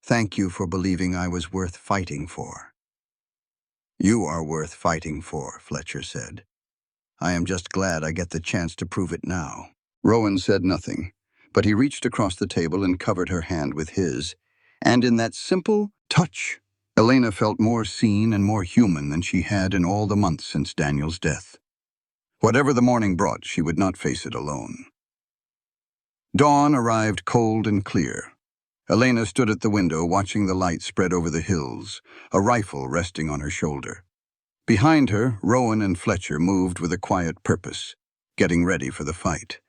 Thank you for believing I was worth fighting for. You are worth fighting for, Fletcher said. I am just glad I get the chance to prove it now. Rowan said nothing, but he reached across the table and covered her hand with his. And in that simple touch, Elena felt more seen and more human than she had in all the months since Daniel's death. Whatever the morning brought, she would not face it alone. Dawn arrived cold and clear. Elena stood at the window watching the light spread over the hills, a rifle resting on her shoulder. Behind her, Rowan and Fletcher moved with a quiet purpose, getting ready for the fight.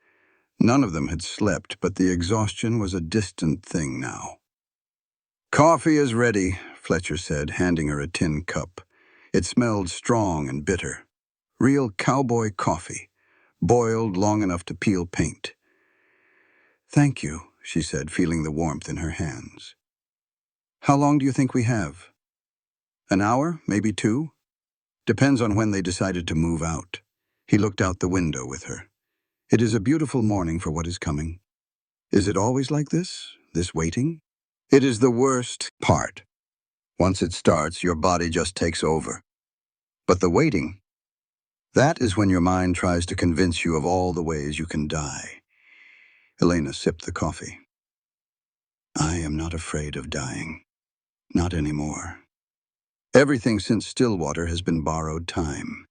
None of them had slept, but the exhaustion was a distant thing now. Coffee is ready, Fletcher said, handing her a tin cup. It smelled strong and bitter. Real cowboy coffee, boiled long enough to peel paint. Thank you, she said, feeling the warmth in her hands. How long do you think we have? An hour, maybe 2? Depends on when they decided to move out. He looked out the window with her. It is a beautiful morning for what is coming. Is it always like this waiting? It is the worst part. Once it starts, your body just takes over. But the waiting, that is when your mind tries to convince you of all the ways you can die. Elena sipped the coffee. I am not afraid of dying. Not anymore. Everything since Stillwater has been borrowed time.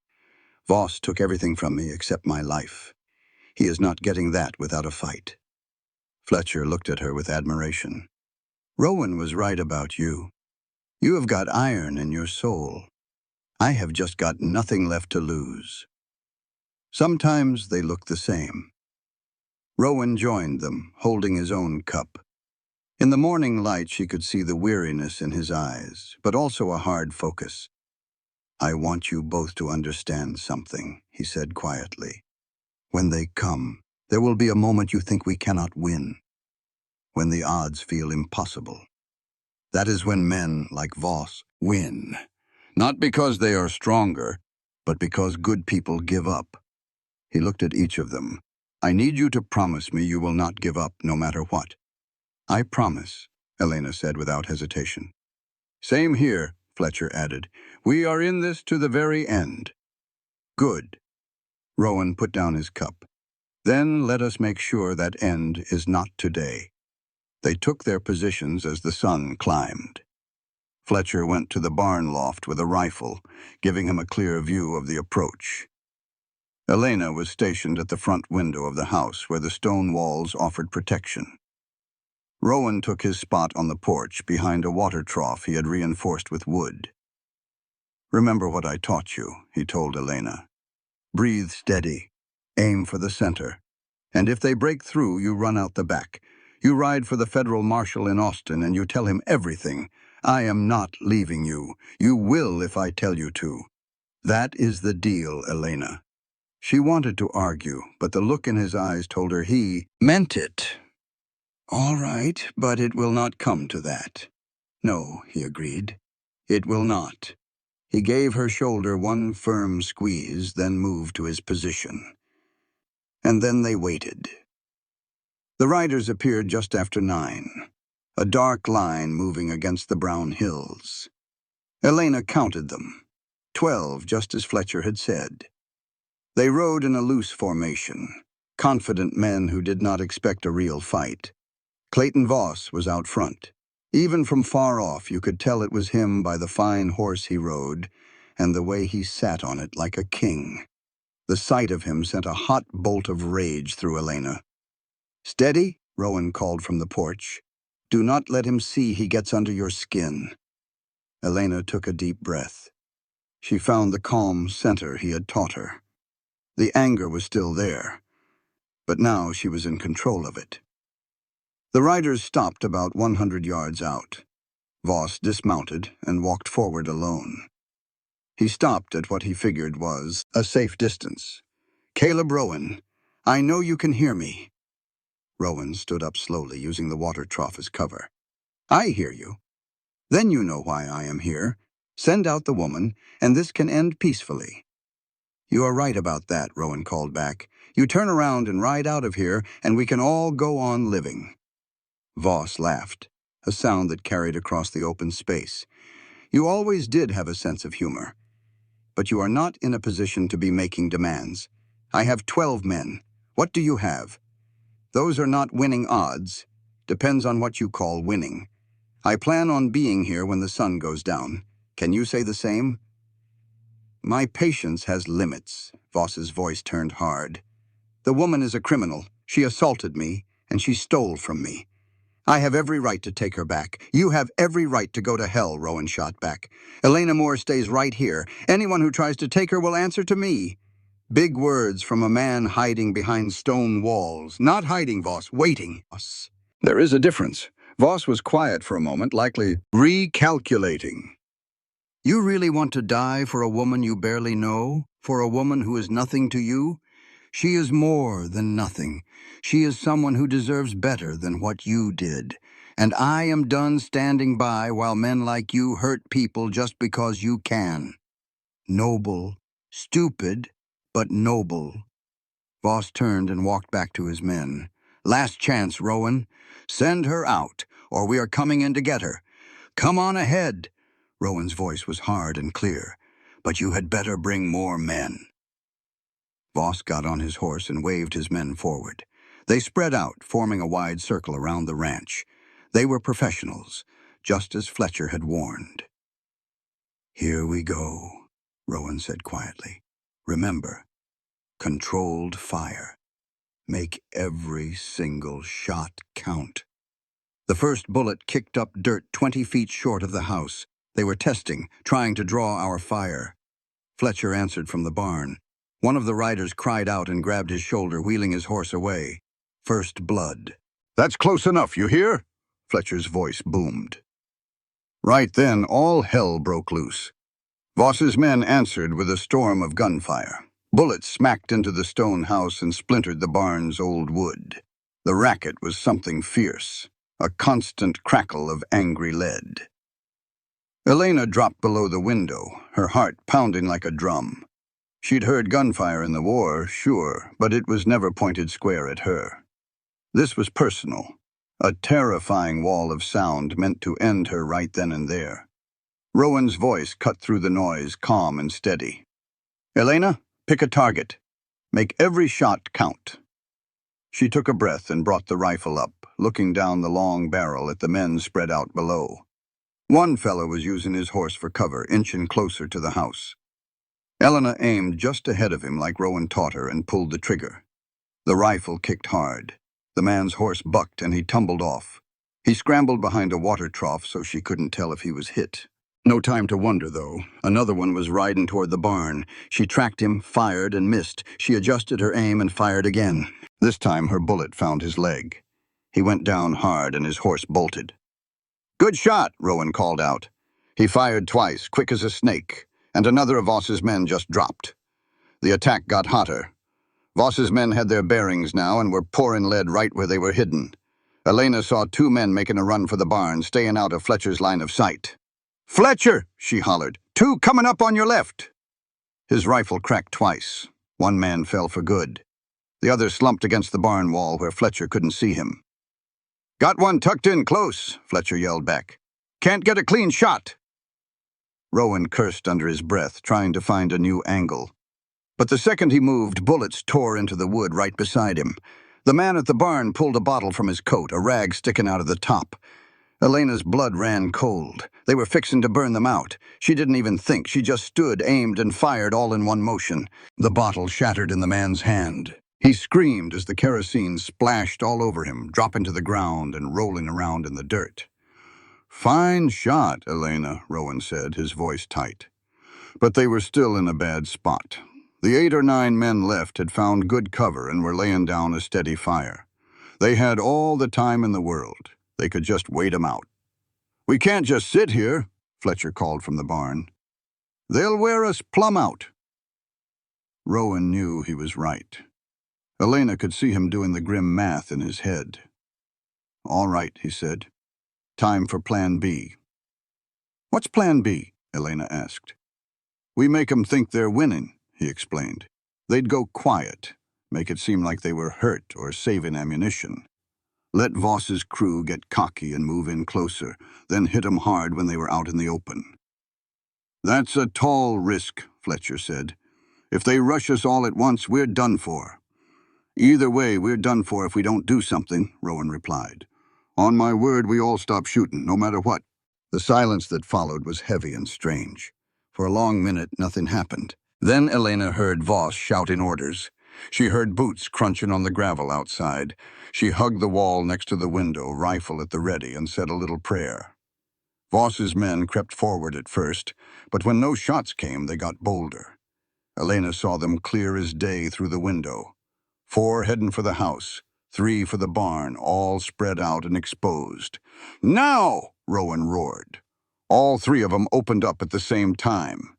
Voss took everything from me except my life. He is not getting that without a fight. Fletcher looked at her with admiration. Rowan was right about you. You have got iron in your soul. I have just got nothing left to lose. Sometimes they look the same. Rowan joined them, holding his own cup. In the morning light, she could see the weariness in his eyes, but also a hard focus. I want you both to understand something, he said quietly. When they come, there will be a moment you think we cannot win. When the odds feel impossible. That is when men like Voss win. Not because they are stronger, but because good people give up. He looked at each of them. I need you to promise me you will not give up no matter what. I promise, Elena said without hesitation. Same here, Fletcher added. We are in this to the very end. Good. Rowan put down his cup. Then let us make sure that end is not today. They took their positions as the sun climbed. Fletcher went to the barn loft with a rifle, giving him a clear view of the approach. Elena was stationed at the front window of the house where the stone walls offered protection. Rowan took his spot on the porch behind a water trough he had reinforced with wood. "Remember what I taught you," he told Elena. "Breathe steady, aim for the center, and if they break through, you run out the back. You ride for the federal marshal in Austin and you tell him everything. I am not leaving you. You will if I tell you to. That is the deal, Elena." She wanted to argue, but the look in his eyes told her he meant it. "All right, but it will not come to that." "No," he agreed. "It will not." He gave her shoulder one firm squeeze, then moved to his position. And then they waited. The riders appeared just after 9, a dark line moving against the brown hills. Elena counted them. 12, just as Fletcher had said. They rode in a loose formation, confident men who did not expect a real fight. Clayton Voss was out front. Even from far off, you could tell it was him by the fine horse he rode and the way he sat on it like a king. The sight of him sent a hot bolt of rage through Elena. "Steady," Rowan called from the porch. "Do not let him see he gets under your skin." Elena took a deep breath. She found the calm center he had taught her. The anger was still there, but now she was in control of it. The riders stopped about 100 yards out. Voss dismounted and walked forward alone. He stopped at what he figured was a safe distance. "Caleb Rowan, I know you can hear me." Rowan stood up slowly, using the water trough as cover. "I hear you. Then you know why I am here. Send out the woman, and this can end peacefully." "You are right about that," Rowan called back. "You turn around and ride out of here, and we can all go on living." Voss laughed, a sound that carried across the open space. "You always did have a sense of humor. But you are not in a position to be making demands. I have 12 men. What do you have? Those are not winning odds. Depends on what you call winning. I plan on being here when the sun goes down. Can you say the same?" "My patience has limits." Voss's voice turned hard. "The woman is a criminal. She assaulted me, and she stole from me. I have every right to take her back. You have every right to go to hell," Rowan shot back. "Elena Moore stays right here. Anyone who tries to take her will answer to me." Big words from a man hiding behind stone walls. Not hiding, Voss, waiting. There is a difference. Voss was quiet for a moment, likely recalculating. "You really want to die for a woman you barely know? For a woman who is nothing to you? She is more than nothing. She is someone who deserves better than what you did. And I am done standing by while men like you hurt people just because you can." Noble, stupid, but noble. Voss turned and walked back to his men. "Last chance, Rowan. Send her out, or we are coming in to get her. Come on ahead." Rowan's voice was hard and clear. "But you had better bring more men." Voss got on his horse and waved his men forward. They spread out, forming a wide circle around the ranch. They were professionals, just as Fletcher had warned. "Here we go," Rowan said quietly. "Remember, controlled fire. Make every single shot count." The first bullet kicked up dirt 20 feet short of the house. They were testing, trying to draw our fire. Fletcher answered from the barn. One of the riders cried out and grabbed his shoulder, wheeling his horse away. First blood. "That's close enough, you hear?" Fletcher's voice boomed. Right then, all hell broke loose. Voss's men answered with a storm of gunfire. Bullets smacked into the stone house and splintered the barn's old wood. The racket was something fierce, a constant crackle of angry lead. Elena dropped below the window, her heart pounding like a drum. She'd heard gunfire in the war, sure, but it was never pointed square at her. This was personal, a terrifying wall of sound meant to end her right then and there. Rowan's voice cut through the noise, calm and steady. "Elena, pick a target. Make every shot count." She took a breath and brought the rifle up, looking down the long barrel at the men spread out below. One fellow was using his horse for cover, inching closer to the house. Elena aimed just ahead of him like Rowan taught her and pulled the trigger. The rifle kicked hard. The man's horse bucked and he tumbled off. He scrambled behind a water trough so she couldn't tell if he was hit. No time to wonder, though. Another one was riding toward the barn. She tracked him, fired, and missed. She adjusted her aim and fired again. This time her bullet found his leg. He went down hard and his horse bolted. "Good shot," Rowan called out. He fired twice, quick as a snake, and another of Voss's men just dropped. The attack got hotter. Voss's men had their bearings now and were pouring lead right where they were hidden. Elena saw two men making a run for the barn, staying out of Fletcher's line of sight. "Fletcher!" she hollered. "Two coming up on your left!" His rifle cracked twice. One man fell for good. The other slumped against the barn wall where Fletcher couldn't see him. "Got one tucked in close," Fletcher yelled back. "Can't get a clean shot." Rowan cursed under his breath, trying to find a new angle. But the second he moved, bullets tore into the wood right beside him. The man at the barn pulled a bottle from his coat, a rag sticking out of the top. Elena's blood ran cold. They were fixing to burn them out. She didn't even think. She just stood, aimed, and fired all in one motion. The bottle shattered in the man's hand. He screamed as the kerosene splashed all over him, dropping to the ground and rolling around in the dirt. "Fine shot, Elena," Rowan said, his voice tight. But they were still in a bad spot. The 8 or 9 men left had found good cover and were laying down a steady fire. They had all the time in the world. They could just wait 'em out. "We can't just sit here," Fletcher called from the barn. "They'll wear us plumb out." Rowan knew he was right. Elena could see him doing the grim math in his head. "All right," he said. "Time for Plan B." "What's Plan B?" Elena asked. "We make 'em think they're winning," he explained. "They'd go quiet, make it seem like they were hurt or saving ammunition. Let Voss's crew get cocky and move in closer, then hit 'em hard when they were out in the open." "That's a tall risk," Fletcher said. "If they rush us all at once, we're done for." "Either way, we're done for if we don't do something," Rowan replied. "On my word, we all stop shooting, no matter what." The silence that followed was heavy and strange. For a long minute, nothing happened. Then Elena heard Voss shouting orders. She heard boots crunching on the gravel outside. She hugged the wall next to the window, rifle at the ready, and said a little prayer. Voss's men crept forward at first, but when no shots came, they got bolder. Elena saw them clear as day through the window. 4 heading for the house, 3 for the barn, all spread out and exposed. "Now!" Rowan roared. All 3 of them opened up at the same time.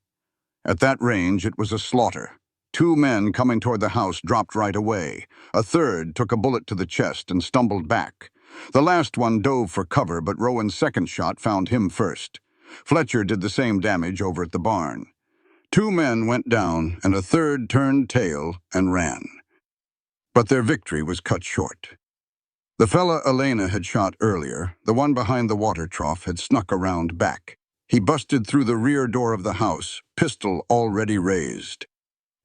At that range, it was a slaughter. 2 men coming toward the house dropped right away. A third took a bullet to the chest and stumbled back. The last one dove for cover, but Rowan's second shot found him first. Fletcher did the same damage over at the barn. 2 men went down, and a third turned tail and ran. But their victory was cut short. The fella Elena had shot earlier, the one behind the water trough, had snuck around back. He busted through the rear door of the house, pistol already raised.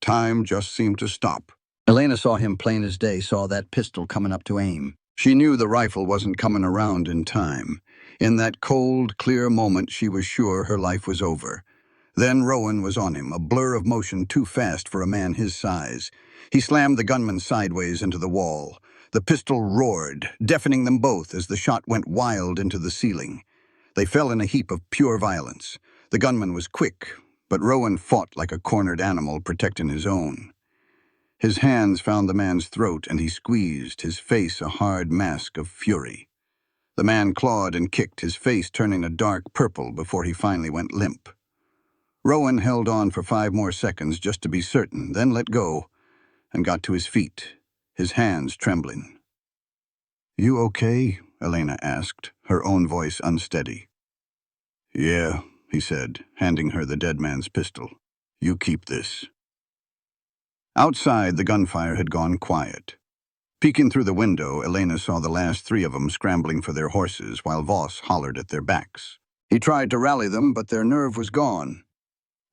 Time just seemed to stop. Elena saw him plain as day, saw that pistol coming up to aim. She knew the rifle wasn't coming around in time. In that cold, clear moment, she was sure her life was over. Then Rowan was on him, a blur of motion too fast for a man his size. He slammed the gunman sideways into the wall. The pistol roared, deafening them both as the shot went wild into the ceiling. They fell in a heap of pure violence. The gunman was quick, but Rowan fought like a cornered animal protecting his own. His hands found the man's throat and he squeezed, his face a hard mask of fury. The man clawed and kicked, his face turning a dark purple before he finally went limp. Rowan held on for 5 more seconds just to be certain, then let go and got to his feet, his hands trembling. "You okay?" Elena asked, her own voice unsteady. "Yeah," he said, handing her the dead man's pistol. "You keep this." Outside, the gunfire had gone quiet. Peeking through the window, Elena saw the last 3 of them scrambling for their horses while Voss hollered at their backs. He tried to rally them, but their nerve was gone.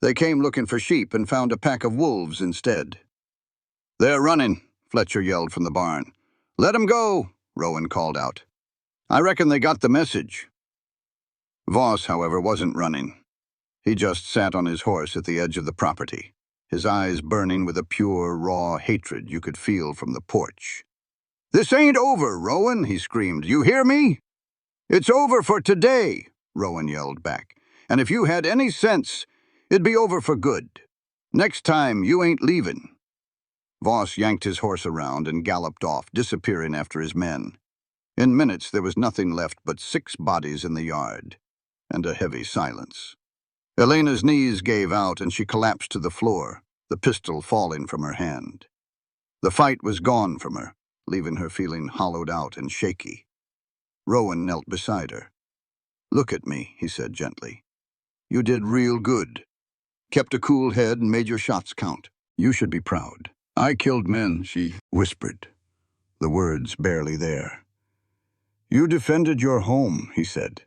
They came looking for sheep and found a pack of wolves instead. "They're running," Fletcher yelled from the barn. "Let 'em go," Rowan called out. "I reckon they got the message." Voss, however, wasn't running. He just sat on his horse at the edge of the property, his eyes burning with a pure, raw hatred you could feel from the porch. "This ain't over, Rowan," he screamed. "You hear me?" "It's over for today," Rowan yelled back. "And if you had any sense, it'd be over for good. Next time, you ain't leaving." Voss yanked his horse around and galloped off, disappearing after his men. In minutes, there was nothing left but 6 bodies in the yard, and a heavy silence. Elena's knees gave out and she collapsed to the floor, the pistol falling from her hand. The fight was gone from her, leaving her feeling hollowed out and shaky. Rowan knelt beside her. "Look at me," he said gently. "You did real good. Kept a cool head and made your shots count. You should be proud." "I killed men," she whispered, the words barely there. "You defended your home," he said.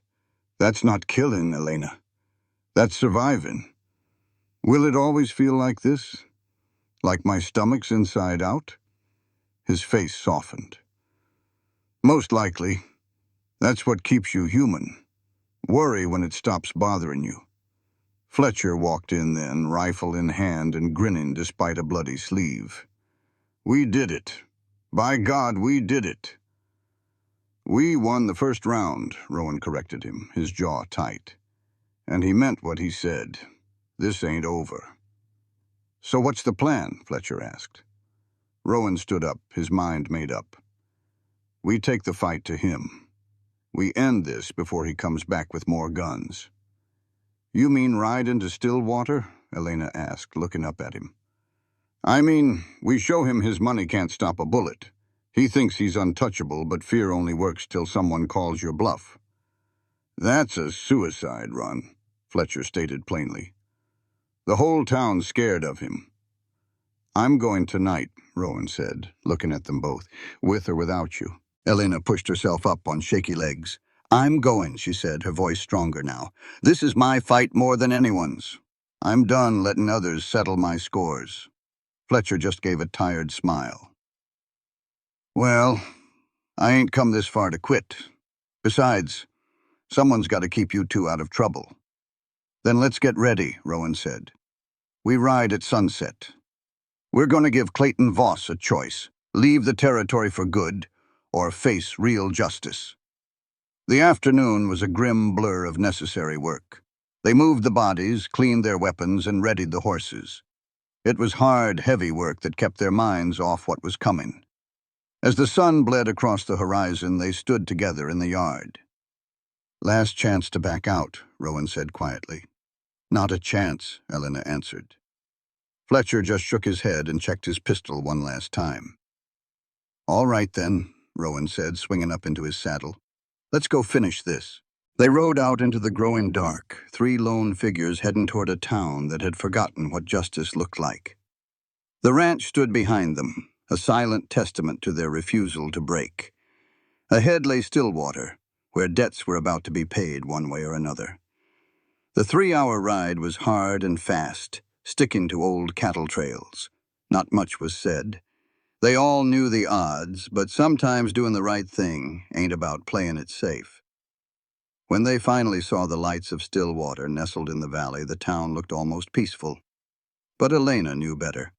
"That's not killing, Elena. That's surviving. Will it always feel like this? Like my stomach's inside out?" His face softened. "Most likely. That's what keeps you human. Worry when it stops bothering you." Fletcher walked in then, rifle in hand and grinning despite a bloody sleeve. "We did it. By God, we did it." "We won the first round," Rowan corrected him, his jaw tight. "And he meant what he said. This ain't over." "So what's the plan?" Fletcher asked. Rowan stood up, his mind made up. "We take the fight to him. We end this before he comes back with more guns." "You mean ride into Stillwater?" Elena asked, looking up at him. "I mean, we show him his money can't stop a bullet. He thinks he's untouchable, but fear only works till someone calls your bluff." "That's a suicide run," Fletcher stated plainly. "The whole town's scared of him." "I'm going tonight," Rowan said, looking at them both, "with or without you." Elena pushed herself up on shaky legs. "I'm going," she said, her voice stronger now. "This is my fight more than anyone's. I'm done letting others settle my scores." Fletcher just gave a tired smile. "Well, I ain't come this far to quit. Besides, someone's got to keep you two out of trouble." "Then let's get ready," Rowan said. "We ride at sunset. We're going to give Clayton Voss a choice: leave the territory for good or face real justice." The afternoon was a grim blur of necessary work. They moved the bodies, cleaned their weapons, and readied the horses. It was hard, heavy work that kept their minds off what was coming. As the sun bled across the horizon, they stood together in the yard. "Last chance to back out," Rowan said quietly. "Not a chance," Elena answered. Fletcher just shook his head and checked his pistol one last time. "All right then," Rowan said, swinging up into his saddle. "Let's go finish this." They rode out into the growing dark, 3 lone figures heading toward a town that had forgotten what justice looked like. The ranch stood behind them, a silent testament to their refusal to break. Ahead lay Stillwater, where debts were about to be paid one way or another. The 3-hour ride was hard and fast, sticking to old cattle trails. Not much was said. They all knew the odds, but sometimes doing the right thing ain't about playing it safe. When they finally saw the lights of Stillwater nestled in the valley, the town looked almost peaceful. But Elena knew better.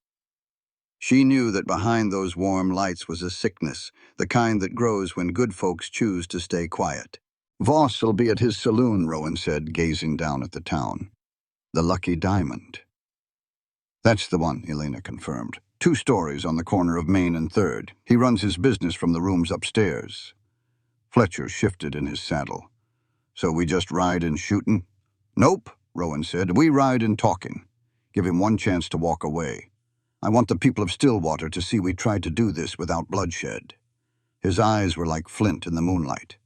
She knew that behind those warm lights was a sickness, the kind that grows when good folks choose to stay quiet. "Voss'll be at his saloon," Rowan said, gazing down at the town. "The Lucky Diamond." "That's the one," Elena confirmed. 2 stories on the corner of Main and 3rd. He runs his business from the rooms upstairs. Fletcher shifted in his saddle. "So we just ride in shooting?" "Nope," Rowan said. "We ride in talking. Give him one chance to walk away. I want the people of Stillwater to see we tried to do this without bloodshed." His eyes were like flint in the moonlight.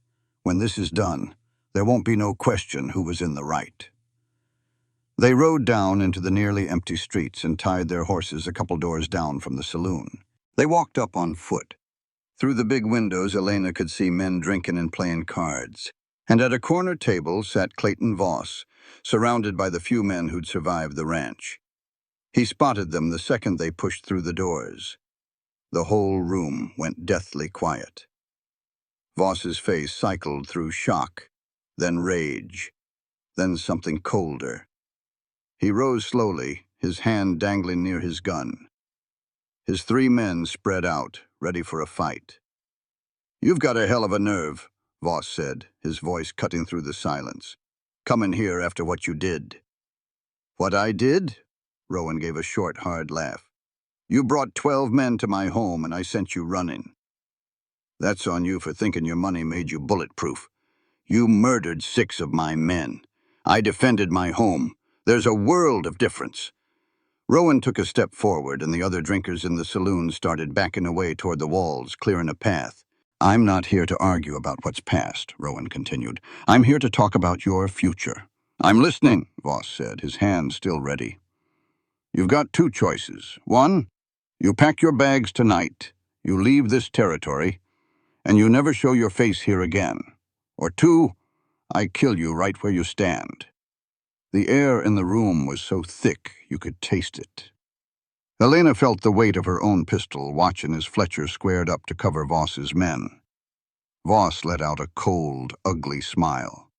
"When this is done, there won't be no question who was in the right." They rode down into the nearly empty streets and tied their horses a couple doors down from the saloon. They walked up on foot. Through the big windows, Elena could see men drinking and playing cards. And at a corner table sat Clayton Voss, surrounded by the few men who'd survived the ranch. He spotted them the second they pushed through the doors. The whole room went deathly quiet. Voss's face cycled through shock, then rage, then something colder. He rose slowly, his hand dangling near his gun. His 3 men spread out, ready for a fight. "You've got a hell of a nerve," Voss said, his voice cutting through the silence. "Coming here after what you did." "What I did?" Rowan gave a short, hard laugh. "You brought 12 men to my home and I sent you running. That's on you for thinking your money made you bulletproof. You murdered 6 of my men. I defended my home. There's a world of difference." Rowan took a step forward, and the other drinkers in the saloon started backing away toward the walls, clearing a path. "I'm not here to argue about what's past," Rowan continued. "I'm here to talk about your future." "I'm listening," Voss said, his hand still ready. "You've got 2 choices. 1, you pack your bags tonight, you leave this territory, and you never show your face here again. Or 2, I kill you right where you stand." The air in the room was so thick you could taste it. Elena felt the weight of her own pistol, watching as Fletcher squared up to cover Voss's men. Voss let out a cold, ugly smile.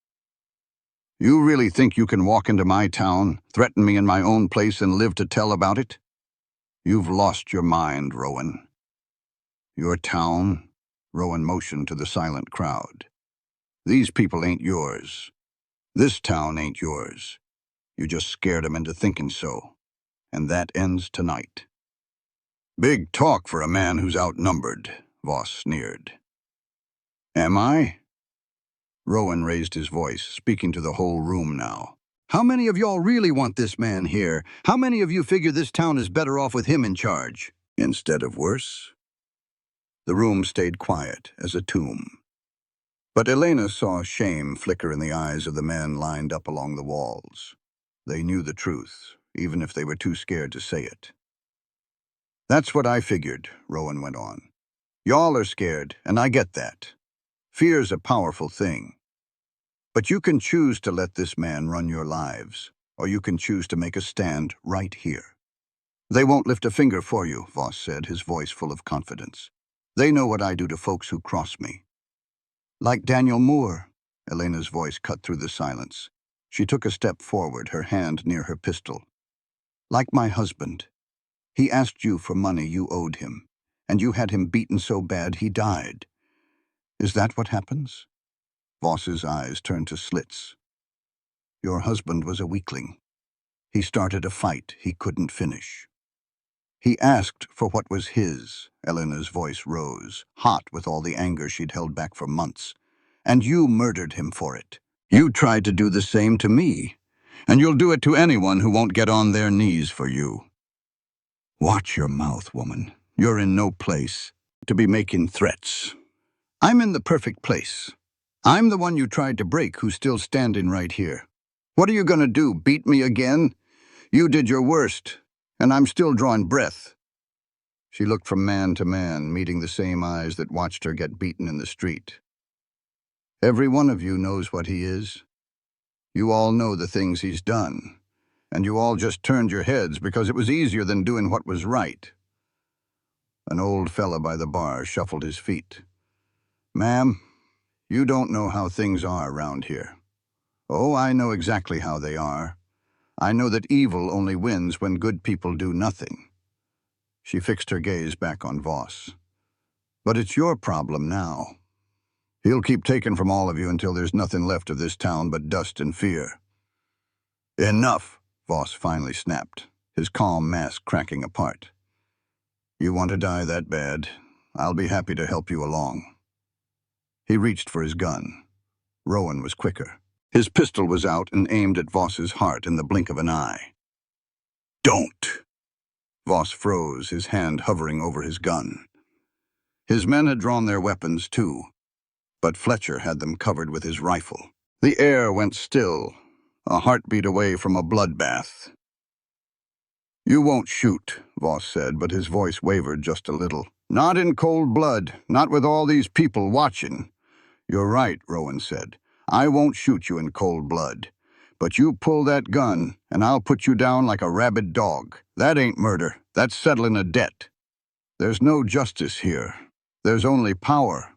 "You really think you can walk into my town, threaten me in my own place, and live to tell about it? You've lost your mind, Rowan." "Your town?" Rowan motioned to the silent crowd. "These people ain't yours. This town ain't yours. You just scared them into thinking so. And that ends tonight." "Big talk for a man who's outnumbered," Voss sneered. "Am I?" Rowan raised his voice, speaking to the whole room now. "How many of y'all really want this man here? How many of you figure this town is better off with him in charge? Instead of worse?" The room stayed quiet as a tomb. But Elena saw shame flicker in the eyes of the men lined up along the walls. They knew the truth, even if they were too scared to say it. "That's what I figured," Rowan went on. "Y'all are scared, and I get that. Fear's a powerful thing. But you can choose to let this man run your lives, or you can choose to make a stand right here. They won't lift a finger for you," Voss said, his voice full of confidence. "They know what I do to folks who cross me." "Like Daniel Moore," Elena's voice cut through the silence. She took a step forward, her hand near her pistol. "Like my husband. He asked you for money you owed him, and you had him beaten so bad he died. Is that what happens?" Voss's eyes turned to slits. "Your husband was a weakling. He started a fight he couldn't finish. He asked for what was his." Elena's voice rose, hot with all the anger she'd held back for months. "And you murdered him for it. You tried to do the same to me, and you'll do it to anyone who won't get on their knees for you." "Watch your mouth, woman. You're in no place to be making threats." "I'm in the perfect place. I'm the one you tried to break who's still standing right here. What are you going to do, beat me again? You did your worst, and I'm still drawing breath." She looked from man to man, meeting the same eyes that watched her get beaten in the street. "Every one of you knows what he is. You all know the things he's done, and you all just turned your heads because it was easier than doing what was right." An old fella by the bar shuffled his feet. "Ma'am, you don't know how things are around here." "Oh, I know exactly how they are. I know that evil only wins when good people do nothing." She fixed her gaze back on Voss. "But it's your problem now. He'll keep taking from all of you until there's nothing left of this town but dust and fear." "Enough," Voss finally snapped, his calm mask cracking apart. "You want to die that bad? I'll be happy to help you along." He reached for his gun. Rowan was quicker. His pistol was out and aimed at Voss's heart in the blink of an eye. "Don't!" Voss froze, his hand hovering over his gun. His men had drawn their weapons too, but Fletcher had them covered with his rifle. The air went still, a heartbeat away from a bloodbath. "You won't shoot," Voss said, but his voice wavered just a little. "Not in cold blood, not with all these people watching." "You're right," Rowan said. "I won't shoot you in cold blood. But you pull that gun, and I'll put you down like a rabid dog. That ain't murder. That's settling a debt." There's no justice here. There's only power.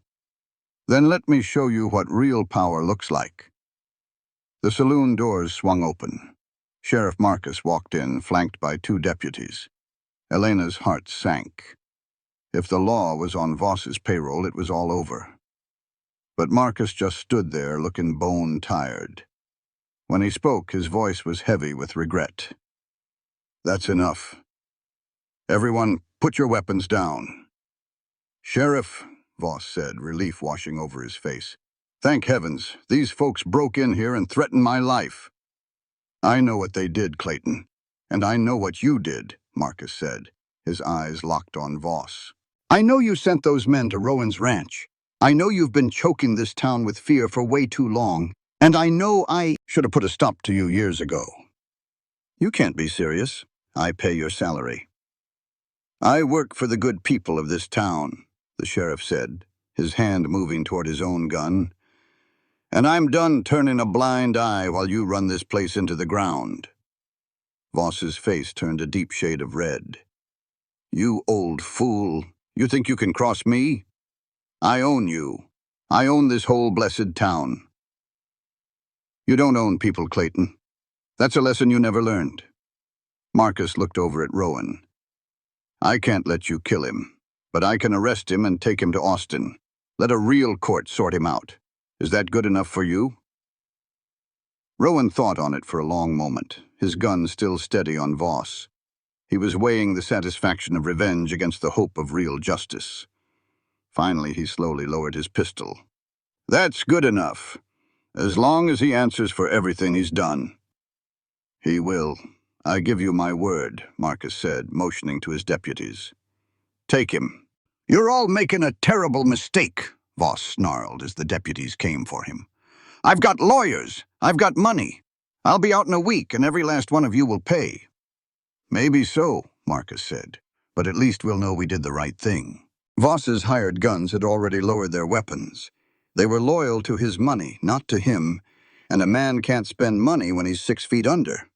Then let me show you what real power looks like. The saloon doors swung open. Sheriff Marcus walked in, flanked by 2 deputies. Elena's heart sank. If the law was on Voss's payroll, it was all over. But Marcus just stood there, looking bone-tired. When he spoke, his voice was heavy with regret. That's enough. Everyone, put your weapons down. Sheriff, Voss said, relief washing over his face. Thank heavens, these folks broke in here and threatened my life. I know what they did, Clayton. And I know what you did, Marcus said, his eyes locked on Voss. I know you sent those men to Rowan's ranch. I know you've been choking this town with fear for way too long. And I know I should have put a stop to you years ago. You can't be serious. I pay your salary. I work for the good people of this town, the sheriff said, his hand moving toward his own gun. And I'm done turning a blind eye while you run this place into the ground. Voss's face turned a deep shade of red. You old fool. You think you can cross me? I own you. I own this whole blessed town. You don't own people, Clayton. That's a lesson you never learned. Marcus looked over at Rowan. I can't let you kill him, but I can arrest him and take him to Austin. Let a real court sort him out. Is that good enough for you? Rowan thought on it for a long moment, his gun still steady on Voss. He was weighing the satisfaction of revenge against the hope of real justice. Finally, he slowly lowered his pistol. That's good enough, as long as he answers for everything he's done. He will. I give you my word, Marcus said, motioning to his deputies. Take him. You're all making a terrible mistake, Voss snarled as the deputies came for him. I've got lawyers. I've got money. I'll be out in a week, and every last one of you will pay. Maybe so, Marcus said, but at least we'll know we did the right thing. Voss's hired guns had already lowered their weapons. They were loyal to his money, not to him, and a man can't spend money when he's 6 feet under.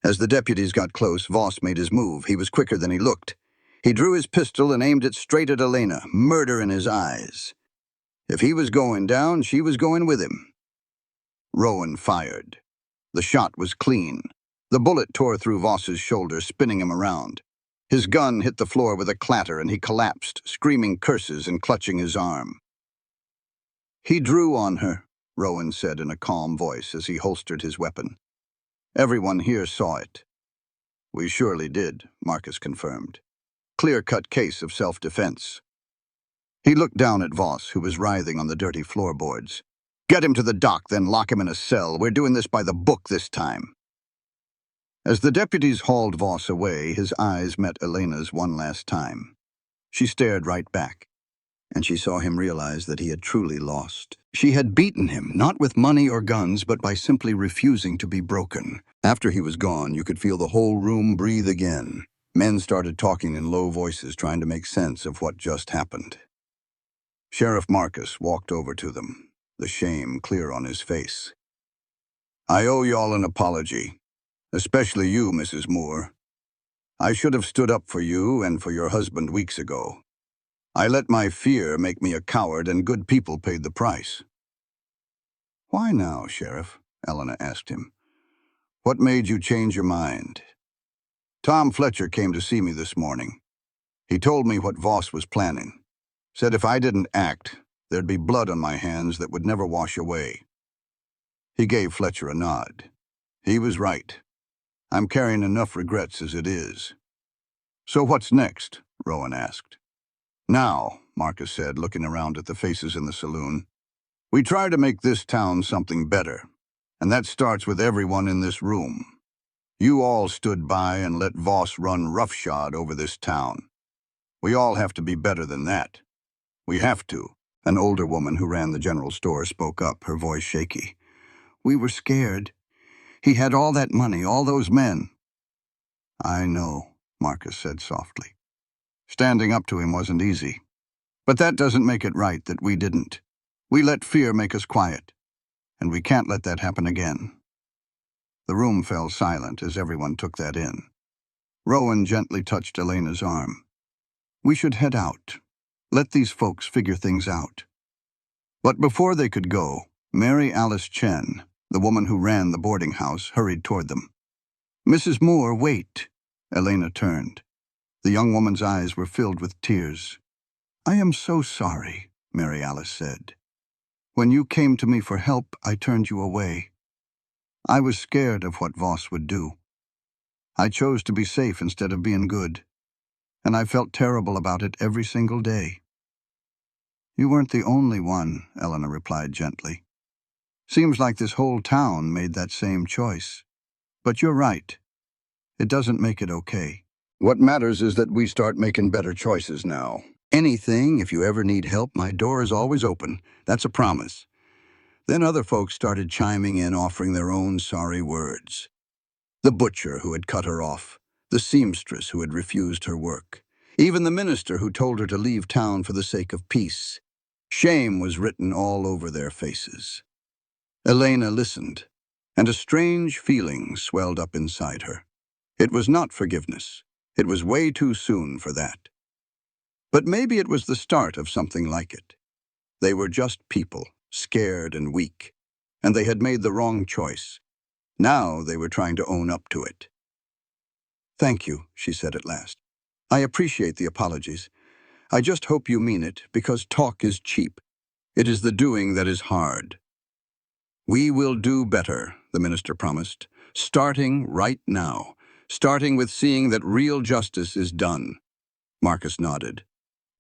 As the deputies got close, Voss made his move. He was quicker than he looked. He drew his pistol and aimed it straight at Elena, murder in his eyes. If he was going down, she was going with him. Rowan fired. The shot was clean. The bullet tore through Voss's shoulder, spinning him around. His gun hit the floor with a clatter, and he collapsed, screaming curses and clutching his arm. He drew on her, Rowan said in a calm voice as he holstered his weapon. Everyone here saw it. We surely did, Marcus confirmed. Clear-cut case of self-defense. He looked down at Voss, who was writhing on the dirty floorboards. Get him to the dock, then lock him in a cell. We're doing this by the book this time. As the deputies hauled Voss away, his eyes met Elena's one last time. She stared right back, and she saw him realize that he had truly lost. She had beaten him, not with money or guns, but by simply refusing to be broken. After he was gone, you could feel the whole room breathe again. Men started talking in low voices, trying to make sense of what just happened. Sheriff Marcus walked over to them, the shame clear on his face. I owe y'all an apology, especially you, Mrs. Moore. I should have stood up for you and for your husband weeks ago. I let my fear make me a coward, and good people paid the price. Why now, Sheriff? Elena asked him. What made you change your mind? Tom Fletcher came to see me this morning. He told me what Voss was planning. Said if I didn't act, there'd be blood on my hands that would never wash away. He gave Fletcher a nod. He was right. I'm carrying enough regrets as it is. So what's next? Rowan asked. Now, Marcus said, looking around at the faces in the saloon, we try to make this town something better, and that starts with everyone in this room. You all stood by and let Voss run roughshod over this town. We all have to be better than that. We have to. An older woman who ran the general store spoke up, her voice shaky. We were scared. He had all that money, all those men. I know, Marcus said softly. Standing up to him wasn't easy. But that doesn't make it right that we didn't. We let fear make us quiet, and we can't let that happen again. The room fell silent as everyone took that in. Rowan gently touched Elena's arm. We should head out. Let these folks figure things out." But before they could go, Mary Alice Chen, the woman who ran the boarding house, hurried toward them. "Mrs. Moore, wait." Elena turned. The young woman's eyes were filled with tears. "I am so sorry," Mary Alice said. "When you came to me for help, I turned you away. I was scared of what Voss would do. I chose to be safe instead of being good, and I felt terrible about it every single day." "You weren't the only one," Elena replied gently. "Seems like this whole town made that same choice. But you're right. It doesn't make it okay. What matters is that we start making better choices now. Anything, if you ever need help, my door is always open. That's a promise." Then other folks started chiming in, offering their own sorry words. The butcher who had cut her off, the seamstress who had refused her work, even the minister who told her to leave town for the sake of peace. Shame was written all over their faces. Elena listened, and a strange feeling swelled up inside her. It was not forgiveness. It was way too soon for that. But maybe it was the start of something like it. They were just people, scared and weak, and they had made the wrong choice. Now they were trying to own up to it. "Thank you," she said at last. "I appreciate the apologies. I just hope you mean it, because talk is cheap. It is the doing that is hard." "We will do better," the minister promised, "starting right now, starting with seeing that real justice is done." Marcus nodded.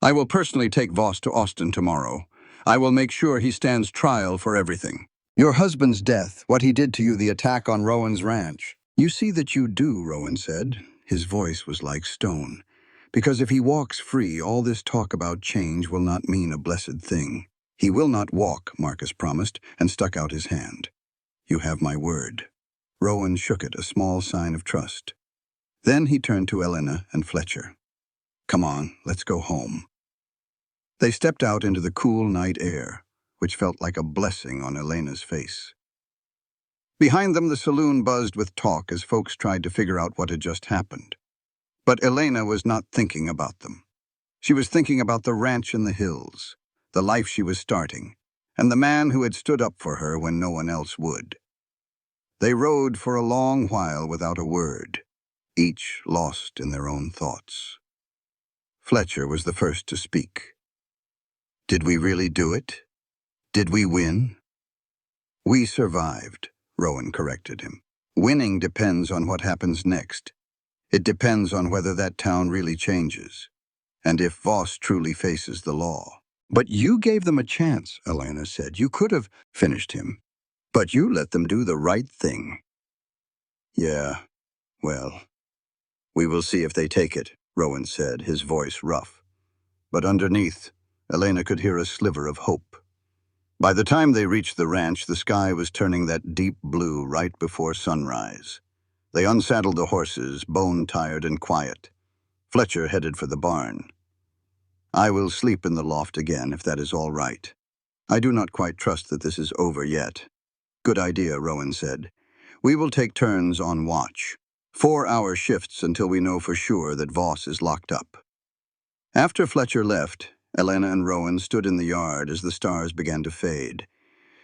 "I will personally take Voss to Austin tomorrow. I will make sure he stands trial for everything. Your husband's death, what he did to you, the attack on Rowan's ranch." "You see that you do," Rowan said. His voice was like stone. "Because if he walks free, all this talk about change will not mean a blessed thing." "He will not walk," Marcus promised, and stuck out his hand. "You have my word." Rowan shook it, a small sign of trust. Then he turned to Elena and Fletcher. "Come on, let's go home." They stepped out into the cool night air, which felt like a blessing on Elena's face. Behind them, the saloon buzzed with talk as folks tried to figure out what had just happened. But Elena was not thinking about them. She was thinking about the ranch in the hills, the life she was starting, and the man who had stood up for her when no one else would. They rode for a long while without a word, each lost in their own thoughts. Fletcher was the first to speak. "Did we really do it? Did we win?" "We survived," Rowan corrected him. "Winning depends on what happens next. It depends on whether that town really changes, and if Voss truly faces the law." "But you gave them a chance," Elena said. "You could have finished him, but you let them do the right thing." "Yeah, well, we will see if they take it," Rowan said, his voice rough. But underneath, Elena could hear a sliver of hope. By the time they reached the ranch, the sky was turning that deep blue right before sunrise. They unsaddled the horses, bone-tired and quiet. Fletcher headed for the barn. "I will sleep in the loft again, if that is all right. I do not quite trust that this is over yet." "Good idea," Rowan said. "We will take turns on watch. 4-hour shifts until we know for sure that Voss is locked up." After Fletcher left, Elena and Rowan stood in the yard as the stars began to fade.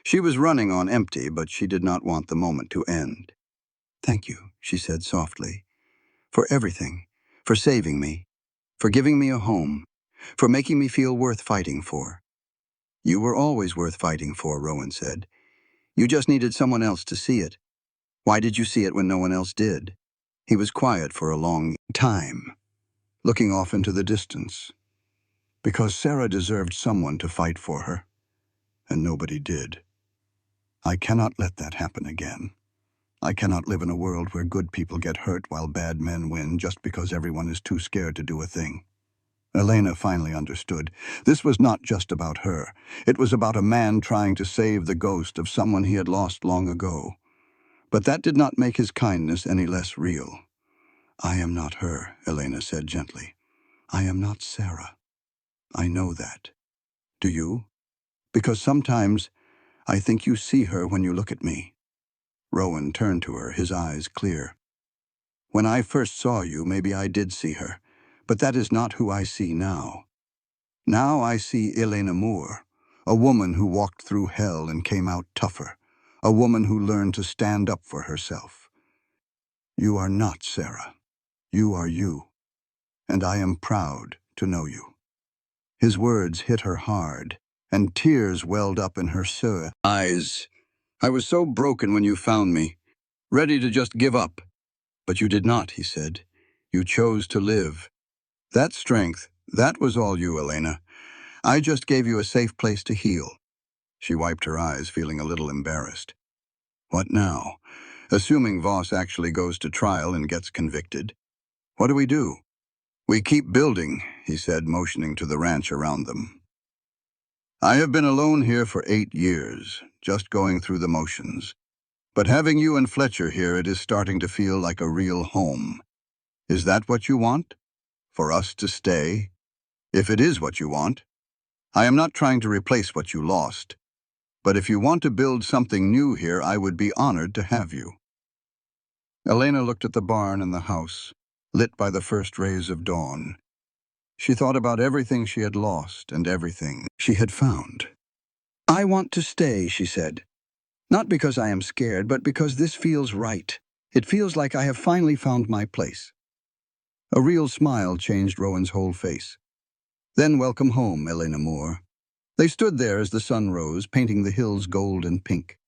She was running on empty, but she did not want the moment to end. "Thank you," she said softly, "for everything, for saving me, for giving me a home, for making me feel worth fighting for." "You were always worth fighting for," Rowan said. "You just needed someone else to see it. Why did you see it when no one else did?" He was quiet for a long time, looking off into the distance. "Because Sarah deserved someone to fight for her, and nobody did. I cannot let that happen again. I cannot live in a world where good people get hurt while bad men win just because everyone is too scared to do a thing." Elena finally understood. This was not just about her. It was about a man trying to save the ghost of someone he had lost long ago. But that did not make his kindness any less real. "I am not her," Elena said gently. "I am not Sarah. I know that. Do you? Because sometimes I think you see her when you look at me." Rowan turned to her, his eyes clear. "When I first saw you, maybe I did see her, But that is not who I see now. Now I see Elena Moore, a woman who walked through hell and came out tougher, a woman who learned to stand up for herself. You are not Sarah. You are you, and I am proud to know you. His words hit her hard, and tears welled up in her eyes. I was so broken when you found me, ready to just give up. But you did not, he said. You chose to live. That strength, that was all you, Elena. I just gave you a safe place to heal. She wiped her eyes, feeling a little embarrassed. What now? Assuming Voss actually goes to trial and gets convicted. What do we do? We keep building, he said, motioning to the ranch around them. I have been alone here for 8 years, just going through the motions. But having you and Fletcher here, it is starting to feel like a real home. Is that what you want? For us to stay? If it is what you want. I am not trying to replace what you lost. But if you want to build something new here, I would be honored to have you. Elena looked at the barn and the house, lit by the first rays of dawn. She thought about everything she had lost and everything she had found. I want to stay, she said. Not because I am scared, but because this feels right. It feels like I have finally found my place. A real smile changed Rowan's whole face. Then welcome home, Elena Moore. They stood there as the sun rose, painting the hills gold and pink.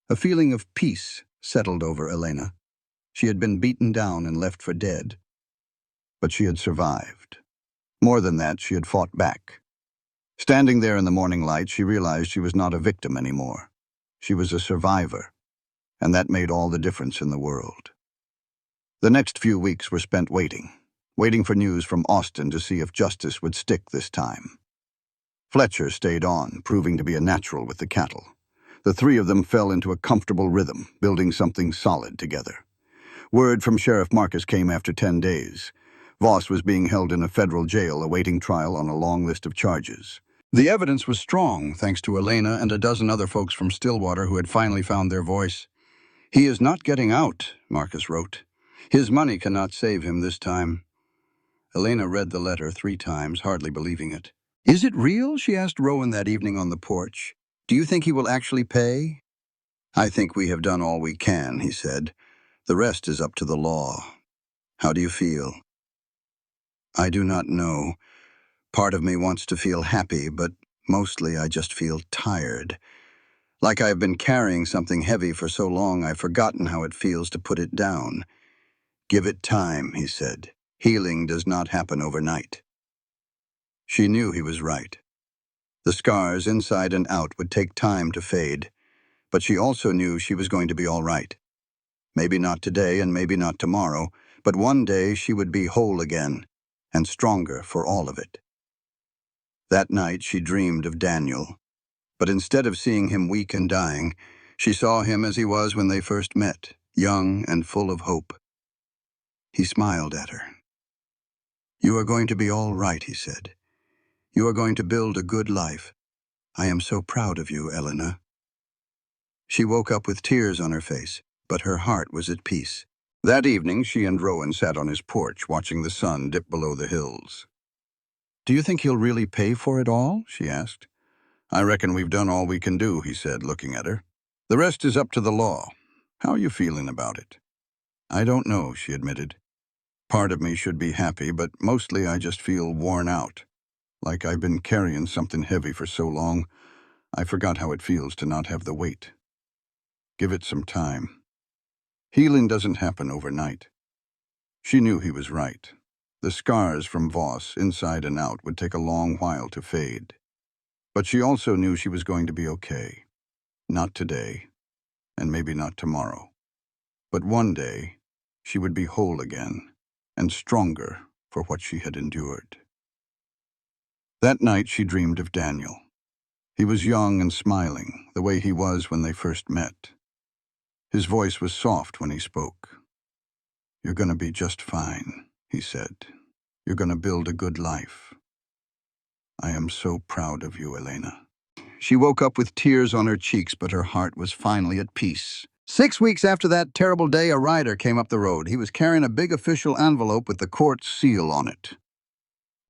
A feeling of peace settled over Elena. She had been beaten down and left for dead. But she had survived. More than that, she had fought back. Standing there in the morning light, she realized she was not a victim anymore. She was a survivor, and that made all the difference in the world. The next few weeks were spent waiting for news from Austin to see if justice would stick this time. Fletcher stayed on, proving to be a natural with the cattle. The three of them fell into a comfortable rhythm, building something solid together. Word from Sheriff Marcus came after 10 days. Voss was being held in a federal jail awaiting trial on a long list of charges. The evidence was strong, thanks to Elena and a dozen other folks from Stillwater who had finally found their voice. He is not getting out, Marcus wrote. His money cannot save him this time. Elena read the letter 3 times, hardly believing it. Is it real? She asked Rowan that evening on the porch. Do you think he will actually pay? I think we have done all we can, he said. The rest is up to the law. How do you feel? I do not know. Part of me wants to feel happy, but mostly I just feel tired. Like I have been carrying something heavy for so long, I've forgotten how it feels to put it down. Give it time, he said. Healing does not happen overnight. She knew he was right. The scars inside and out would take time to fade, but she also knew she was going to be all right. Maybe not today and maybe not tomorrow, but one day she would be whole again, and stronger for all of it. That night she dreamed of Daniel, but instead of seeing him weak and dying, she saw him as he was when they first met, young and full of hope. He smiled at her. You are going to be all right, he said. You are going to build a good life. I am so proud of you, Elena. She woke up with tears on her face, but her heart was at peace. That evening, she and Rowan sat on his porch, watching the sun dip below the hills. Do you think he'll really pay for it all? She asked. I reckon we've done all we can do, he said, looking at her. The rest is up to the law. How are you feeling about it? I don't know, she admitted. Part of me should be happy, but mostly I just feel worn out. Like I've been carrying something heavy for so long, I forgot how it feels to not have the weight. Give it some time. Healing doesn't happen overnight. She knew he was right. The scars from Voss, inside and out, would take a long while to fade. But she also knew she was going to be okay. Not today, and maybe not tomorrow. But one day, she would be whole again, and stronger for what she had endured. That night she dreamed of Daniel. He was young and smiling, the way he was when they first met. His voice was soft when he spoke. You're going to be just fine, he said. You're going to build a good life. I am so proud of you, Elena. She woke up with tears on her cheeks, but her heart was finally at peace. 6 weeks after that terrible day, a rider came up the road. He was carrying a big official envelope with the court's seal on it.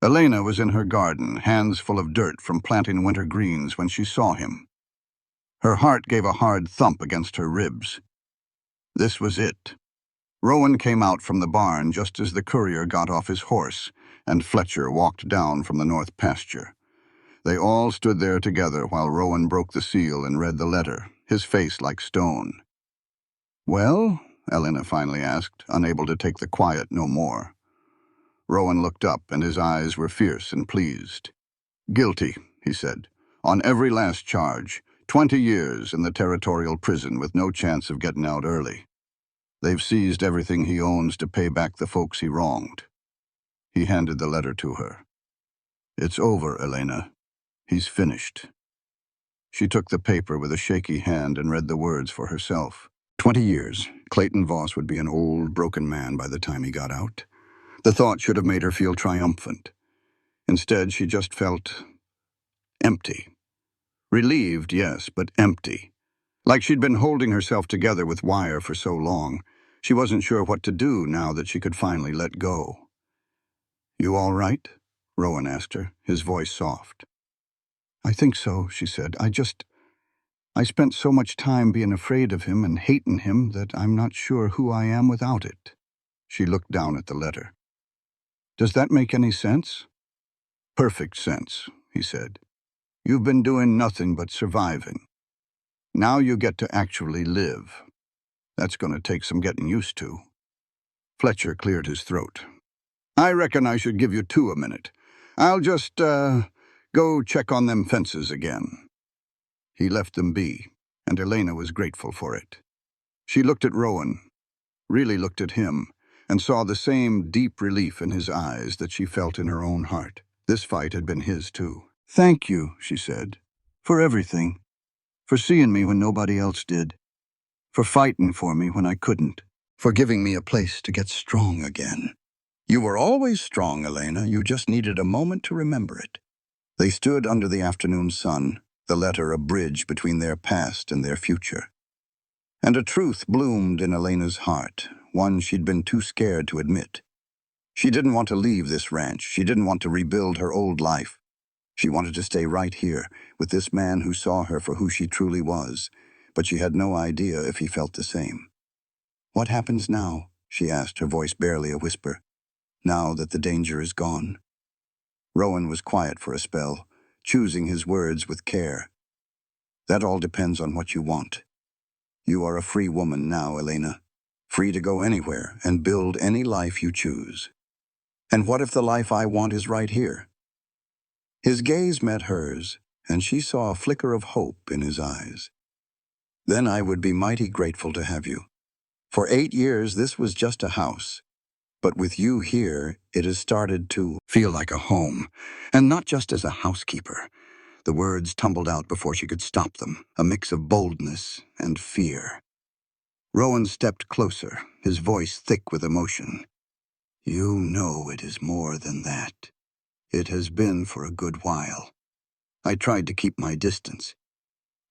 Elena was in her garden, hands full of dirt from planting winter greens, when she saw him. Her heart gave a hard thump against her ribs. This was it. Rowan came out from the barn just as the courier got off his horse, and Fletcher walked down from the north pasture. They all stood there together while Rowan broke the seal and read the letter, his face like stone. "Well?" Elena finally asked, unable to take the quiet no more. Rowan looked up, and his eyes were fierce and pleased. "Guilty," he said, "on every last charge. 20 years in the territorial prison with no chance of getting out early. They've seized everything he owns to pay back the folks he wronged." He handed the letter to her. "It's over, Elena. He's finished." She took the paper with a shaky hand and read the words for herself. 20 years. Clayton Voss would be an old, broken man by the time he got out. The thought should have made her feel triumphant. Instead, she just felt empty. Relieved, yes, but empty. Like she'd been holding herself together with wire for so long. She wasn't sure what to do now that she could finally let go. "You all right?" Rowan asked her, his voice soft. "I think so," she said. I spent so much time being afraid of him and hating him that I'm not sure who I am without it." She looked down at the letter. "Does that make any sense?" "Perfect sense," he said. "You've been doing nothing but surviving. Now you get to actually live. That's going to take some getting used to." Fletcher cleared his throat. "I reckon I should give you two a minute. I'll just, go check on them fences again." He left them be, and Elena was grateful for it. She looked at Rowan, really looked at him, and saw the same deep relief in his eyes that she felt in her own heart. This fight had been his, too. "Thank you," she said, "for everything. For seeing me when nobody else did. For fighting for me when I couldn't. For giving me a place to get strong again." "You were always strong, Elena. You just needed a moment to remember it." They stood under the afternoon sun, the letter a bridge between their past and their future. And a truth bloomed in Elena's heart, one she'd been too scared to admit. She didn't want to leave this ranch. She didn't want to rebuild her old life. She wanted to stay right here, with this man who saw her for who she truly was, but she had no idea if he felt the same. "What happens now?" she asked, her voice barely a whisper. "Now that the danger is gone?" Rowan was quiet for a spell, choosing his words with care. "That all depends on what you want. You are a free woman now, Elena. Free to go anywhere and build any life you choose. And what if the life I want is right here?" His gaze met hers, and she saw a flicker of hope in his eyes. "Then I would be mighty grateful to have you. For 8 years, this was just a house. But with you here, it has started to feel like a home, and not just as a housekeeper." The words tumbled out before she could stop them, a mix of boldness and fear. Rowan stepped closer, his voice thick with emotion. "You know it is more than that. It has been for a good while. I tried to keep my distance.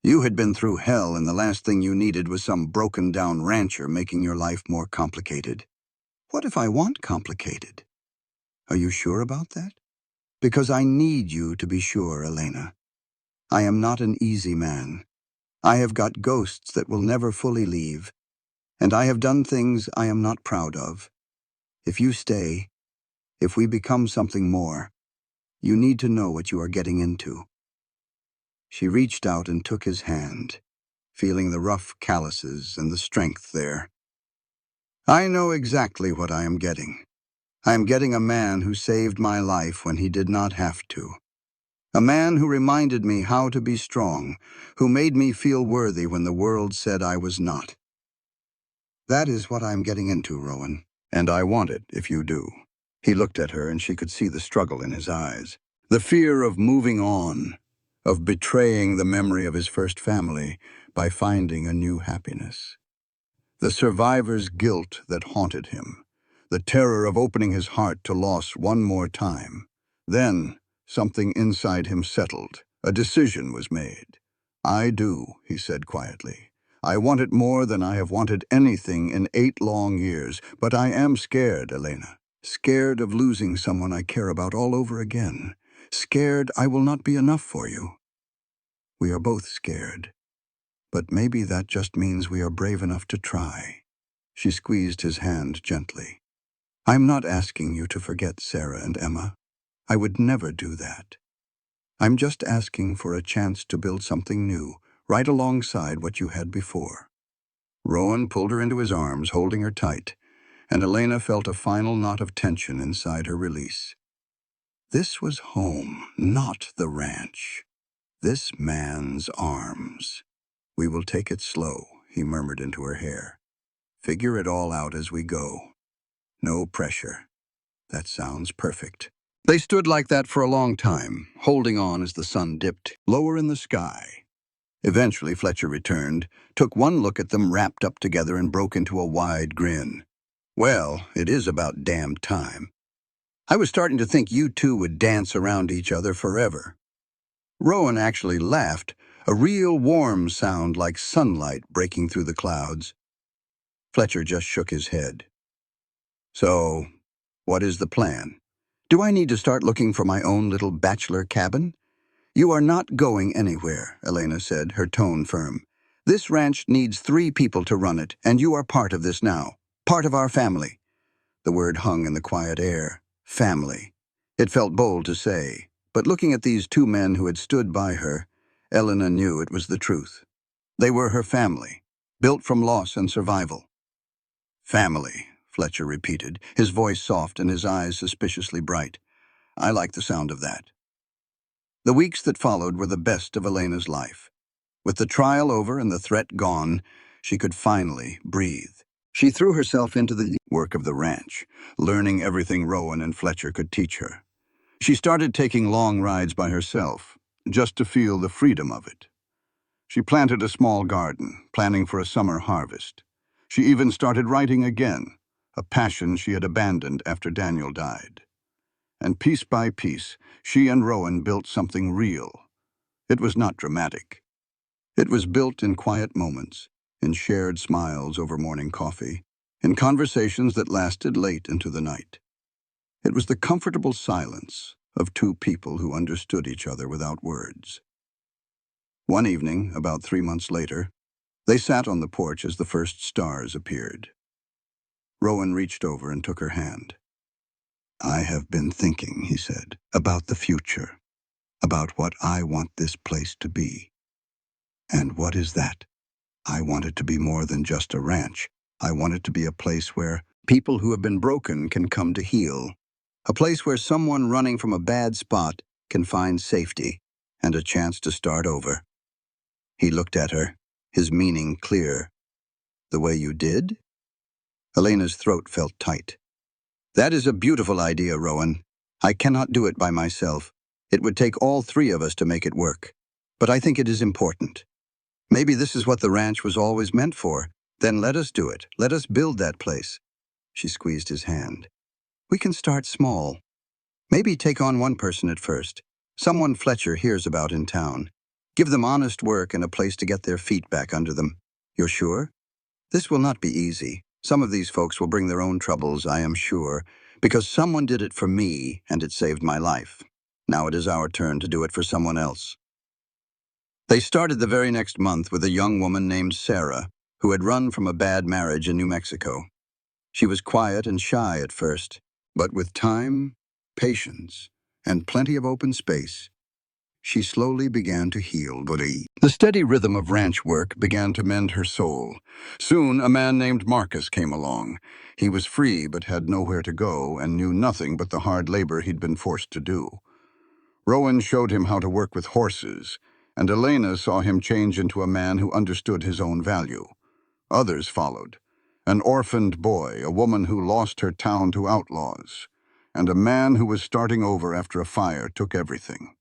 You had been through hell, and the last thing you needed was some broken-down rancher making your life more complicated. What if I want complicated? Are you sure about that? Because I need you to be sure, Elena. I am not an easy man. I have got ghosts that will never fully leave, and I have done things I am not proud of. If you stay, if we become something more, you need to know what you are getting into." She reached out and took his hand, feeling the rough calluses and the strength there. "I know exactly what I am getting. I am getting a man who saved my life when he did not have to. A man who reminded me how to be strong, who made me feel worthy when the world said I was not. That is what I am getting into, Rowan, and I want it if you do." He looked at her, and she could see the struggle in his eyes. The fear of moving on, of betraying the memory of his first family by finding a new happiness. The survivor's guilt that haunted him. The terror of opening his heart to loss one more time. Then, something inside him settled. A decision was made. "I do," he said quietly. "I want it more than I have wanted anything in 8 long years, but I am scared, Elena. Scared of losing someone I care about all over again. Scared I will not be enough for you. We are both scared, but maybe that just means we are brave enough to try. She squeezed his hand gently. I'm not asking you to forget Sarah and Emma. I would never do that. I'm just asking for a chance to build something new, right alongside what you had before. Rowan pulled her into his arms, holding her tight, and Elena felt a final knot of tension inside her release. This was home, not the ranch. This man's arms. We will take it slow, he murmured into her hair. Figure it all out as we go. No pressure. That sounds perfect. They stood like that for a long time, holding on as the sun dipped lower in the sky. Eventually, Fletcher returned, took one look at them wrapped up together and broke into a wide grin. Well, it is about damn time. I was starting to think you two would dance around each other forever. Rowan actually laughed, a real warm sound like sunlight breaking through the clouds. Fletcher just shook his head. So, what is the plan? Do I need to start looking for my own little bachelor cabin? You are not going anywhere, Elena said, her tone firm. This ranch needs 3 people to run it, and you are part of this now. Part of our family. The word hung in the quiet air. Family. It felt bold to say, but looking at these 2 men who had stood by her, Elena knew it was the truth. They were her family, built from loss and survival. Family, Fletcher repeated, his voice soft and his eyes suspiciously bright. I like the sound of that. The weeks that followed were the best of Elena's life. With the trial over and the threat gone, she could finally breathe. She threw herself into the work of the ranch, learning everything Rowan and Fletcher could teach her. She started taking long rides by herself, just to feel the freedom of it. She planted a small garden, planning for a summer harvest. She even started writing again, a passion she had abandoned after Daniel died. And piece by piece, she and Rowan built something real. It was not dramatic. It was built in quiet moments, in shared smiles over morning coffee, in conversations that lasted late into the night. It was the comfortable silence of 2 people who understood each other without words. One evening, about 3 months later, they sat on the porch as the first stars appeared. Rowan reached over and took her hand. I have been thinking, he said, about the future, about what I want this place to be. And what is that? I want it to be more than just a ranch. I want it to be a place where people who have been broken can come to heal. A place where someone running from a bad spot can find safety and a chance to start over. He looked at her, his meaning clear. The way you did? Elena's throat felt tight. That is a beautiful idea, Rowan. I cannot do it by myself. It would take all 3 of us to make it work. But I think it is important. Maybe this is what the ranch was always meant for. Then let us do it. Let us build that place. She squeezed his hand. We can start small. Maybe take on 1 person at first. Someone Fletcher hears about in town. Give them honest work and a place to get their feet back under them. You're sure? This will not be easy. Some of these folks will bring their own troubles, I am sure, because someone did it for me and it saved my life. Now it is our turn to do it for someone else. They started the very next month with a young woman named Sarah, who had run from a bad marriage in New Mexico. She was quiet and shy at first, but with time, patience, and plenty of open space, she slowly began to heal. The steady rhythm of ranch work began to mend her soul. Soon, a man named Marcus came along. He was free but had nowhere to go and knew nothing but the hard labor he'd been forced to do. Rowan showed him how to work with horses, and Elena saw him change into a man who understood his own value. Others followed. An orphaned boy, a woman who lost her town to outlaws, and a man who was starting over after a fire took everything.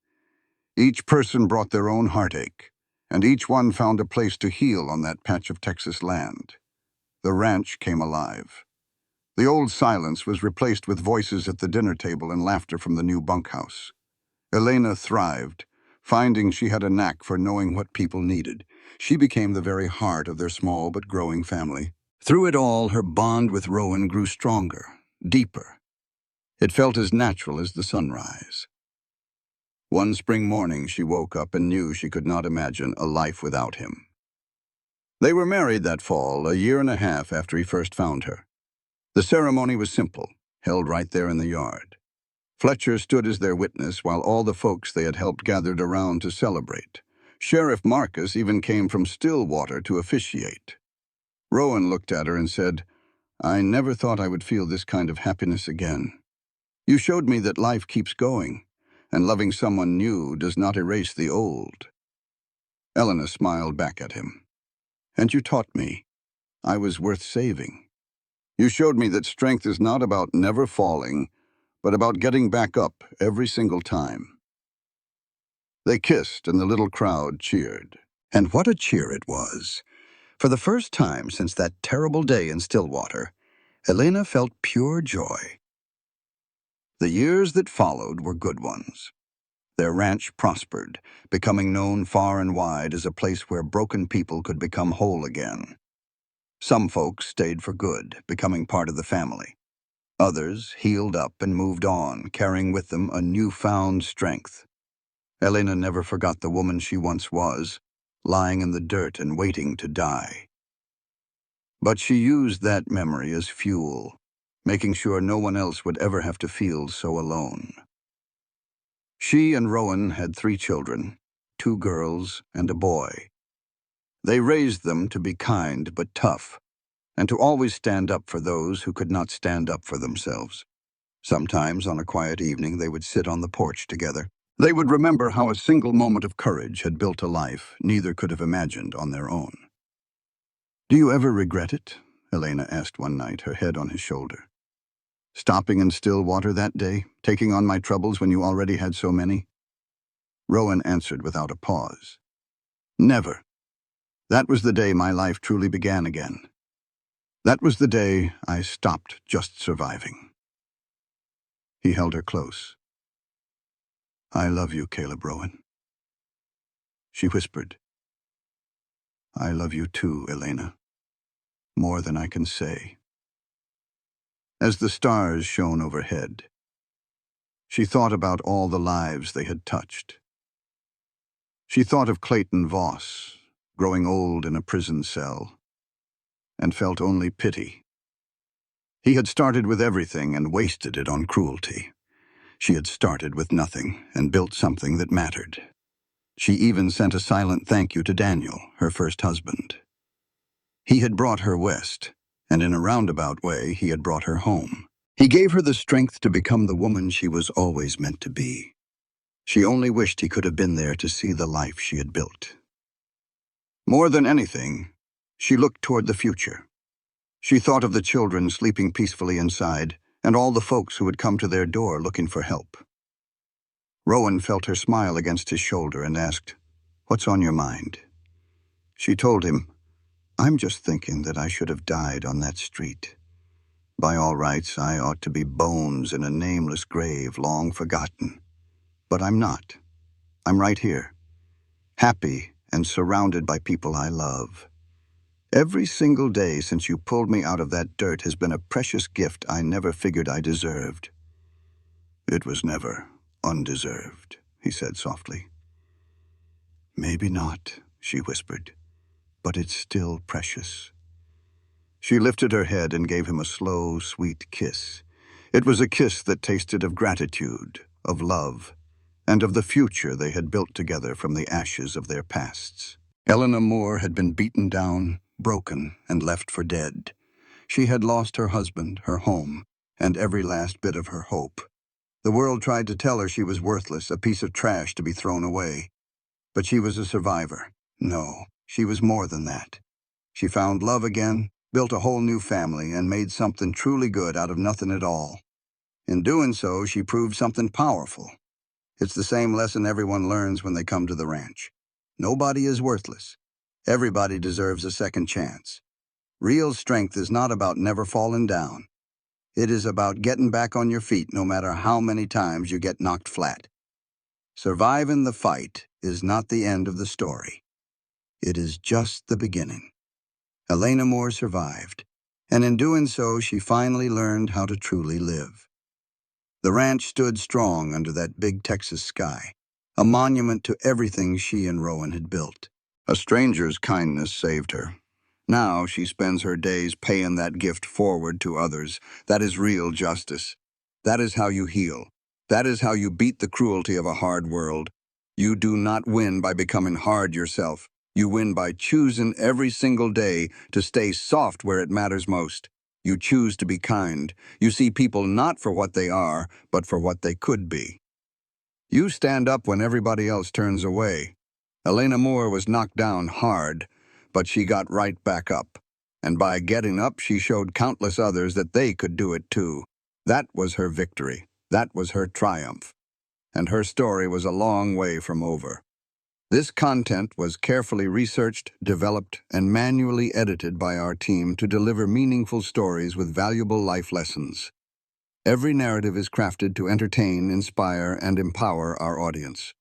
Each person brought their own heartache, and each one found a place to heal on that patch of Texas land. The ranch came alive. The old silence was replaced with voices at the dinner table and laughter from the new bunkhouse. Elena thrived, finding she had a knack for knowing what people needed. She became the very heart of their small but growing family. Through it all, her bond with Rowan grew stronger, deeper. It felt as natural as the sunrise. One spring morning, she woke up and knew she could not imagine a life without him. They were married that fall, a year and a half after he first found her. The ceremony was simple, held right there in the yard. Fletcher stood as their witness while all the folks they had helped gathered around to celebrate. Sheriff Marcus even came from Stillwater to officiate. Rowan looked at her and said, "I never thought I would feel this kind of happiness again. You showed me that life keeps going, and loving someone new does not erase the old." Elena smiled back at him. "And you taught me I was worth saving. You showed me that strength is not about never falling, but about getting back up every single time." They kissed and the little crowd cheered. And what a cheer it was! For the first time since that terrible day in Stillwater, Elena felt pure joy. The years that followed were good ones. Their ranch prospered, becoming known far and wide as a place where broken people could become whole again. Some folks stayed for good, becoming part of the family. Others healed up and moved on, carrying with them a newfound strength. Elena never forgot the woman she once was, lying in the dirt and waiting to die. But she used that memory as fuel, making sure no one else would ever have to feel so alone. She and Rowan had 3 children, 2 girls and a boy. They raised them to be kind but tough, and to always stand up for those who could not stand up for themselves. Sometimes on a quiet evening they would sit on the porch together. They would remember how a single moment of courage had built a life neither could have imagined on their own. "Do you ever regret it?" Elena asked one night, her head on his shoulder. "Stopping in Stillwater that day, taking on my troubles when you already had so many?" Rowan answered without a pause. "Never. That was the day my life truly began again. That was the day I stopped just surviving." He held her close. "I love you, Caleb Rowan." She whispered, "I love you too, Elena. More than I can say." As the stars shone overhead, she thought about all the lives they had touched. She thought of Clayton Voss, growing old in a prison cell, and felt only pity. He had started with everything and wasted it on cruelty. She had started with nothing and built something that mattered. She even sent a silent thank you to Daniel, her first husband. He had brought her west, and in a roundabout way, he had brought her home. He gave her the strength to become the woman she was always meant to be. She only wished he could have been there to see the life she had built. More than anything, she looked toward the future. She thought of the children sleeping peacefully inside, and all the folks who had come to their door looking for help. Rowan felt her smile against his shoulder and asked, "What's on your mind?" She told him, "I'm just thinking that I should have died on that street. By all rights, I ought to be bones in a nameless grave long forgotten. But I'm not. I'm right here, happy and surrounded by people I love. Every single day since you pulled me out of that dirt has been a precious gift I never figured I deserved." "It was never undeserved," he said softly. "Maybe not," she whispered, "but it's still precious." She lifted her head and gave him a slow, sweet kiss. It was a kiss that tasted of gratitude, of love, and of the future they had built together from the ashes of their pasts. Elena Moore had been beaten down, broken, and left for dead. She had lost her husband, her home, and every last bit of her hope. The world tried to tell her she was worthless, a piece of trash to be thrown away. But she was a survivor. No, she was more than that. She found love again, built a whole new family, and made something truly good out of nothing at all. In doing so, she proved something powerful. It's the same lesson everyone learns when they come to the ranch. Nobody is worthless. Everybody deserves a second chance. Real strength is not about never falling down. It is about getting back on your feet no matter how many times you get knocked flat. Surviving the fight is not the end of the story. It is just the beginning. Elena Moore survived, and in doing so, she finally learned how to truly live. The ranch stood strong under that big Texas sky, a monument to everything she and Rowan had built. A stranger's kindness saved her. Now she spends her days paying that gift forward to others. That is real justice. That is how you heal. That is how you beat the cruelty of a hard world. You do not win by becoming hard yourself. You win by choosing every single day to stay soft where it matters most. You choose to be kind. You see people not for what they are, but for what they could be. You stand up when everybody else turns away. Elena Moore was knocked down hard, but she got right back up. And by getting up, she showed countless others that they could do it too. That was her victory. That was her triumph. And her story was a long way from over. This content was carefully researched, developed, and manually edited by our team to deliver meaningful stories with valuable life lessons. Every narrative is crafted to entertain, inspire, and empower our audience.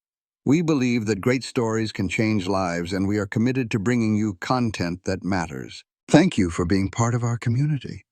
We believe that great stories can change lives, and we are committed to bringing you content that matters. Thank you for being part of our community.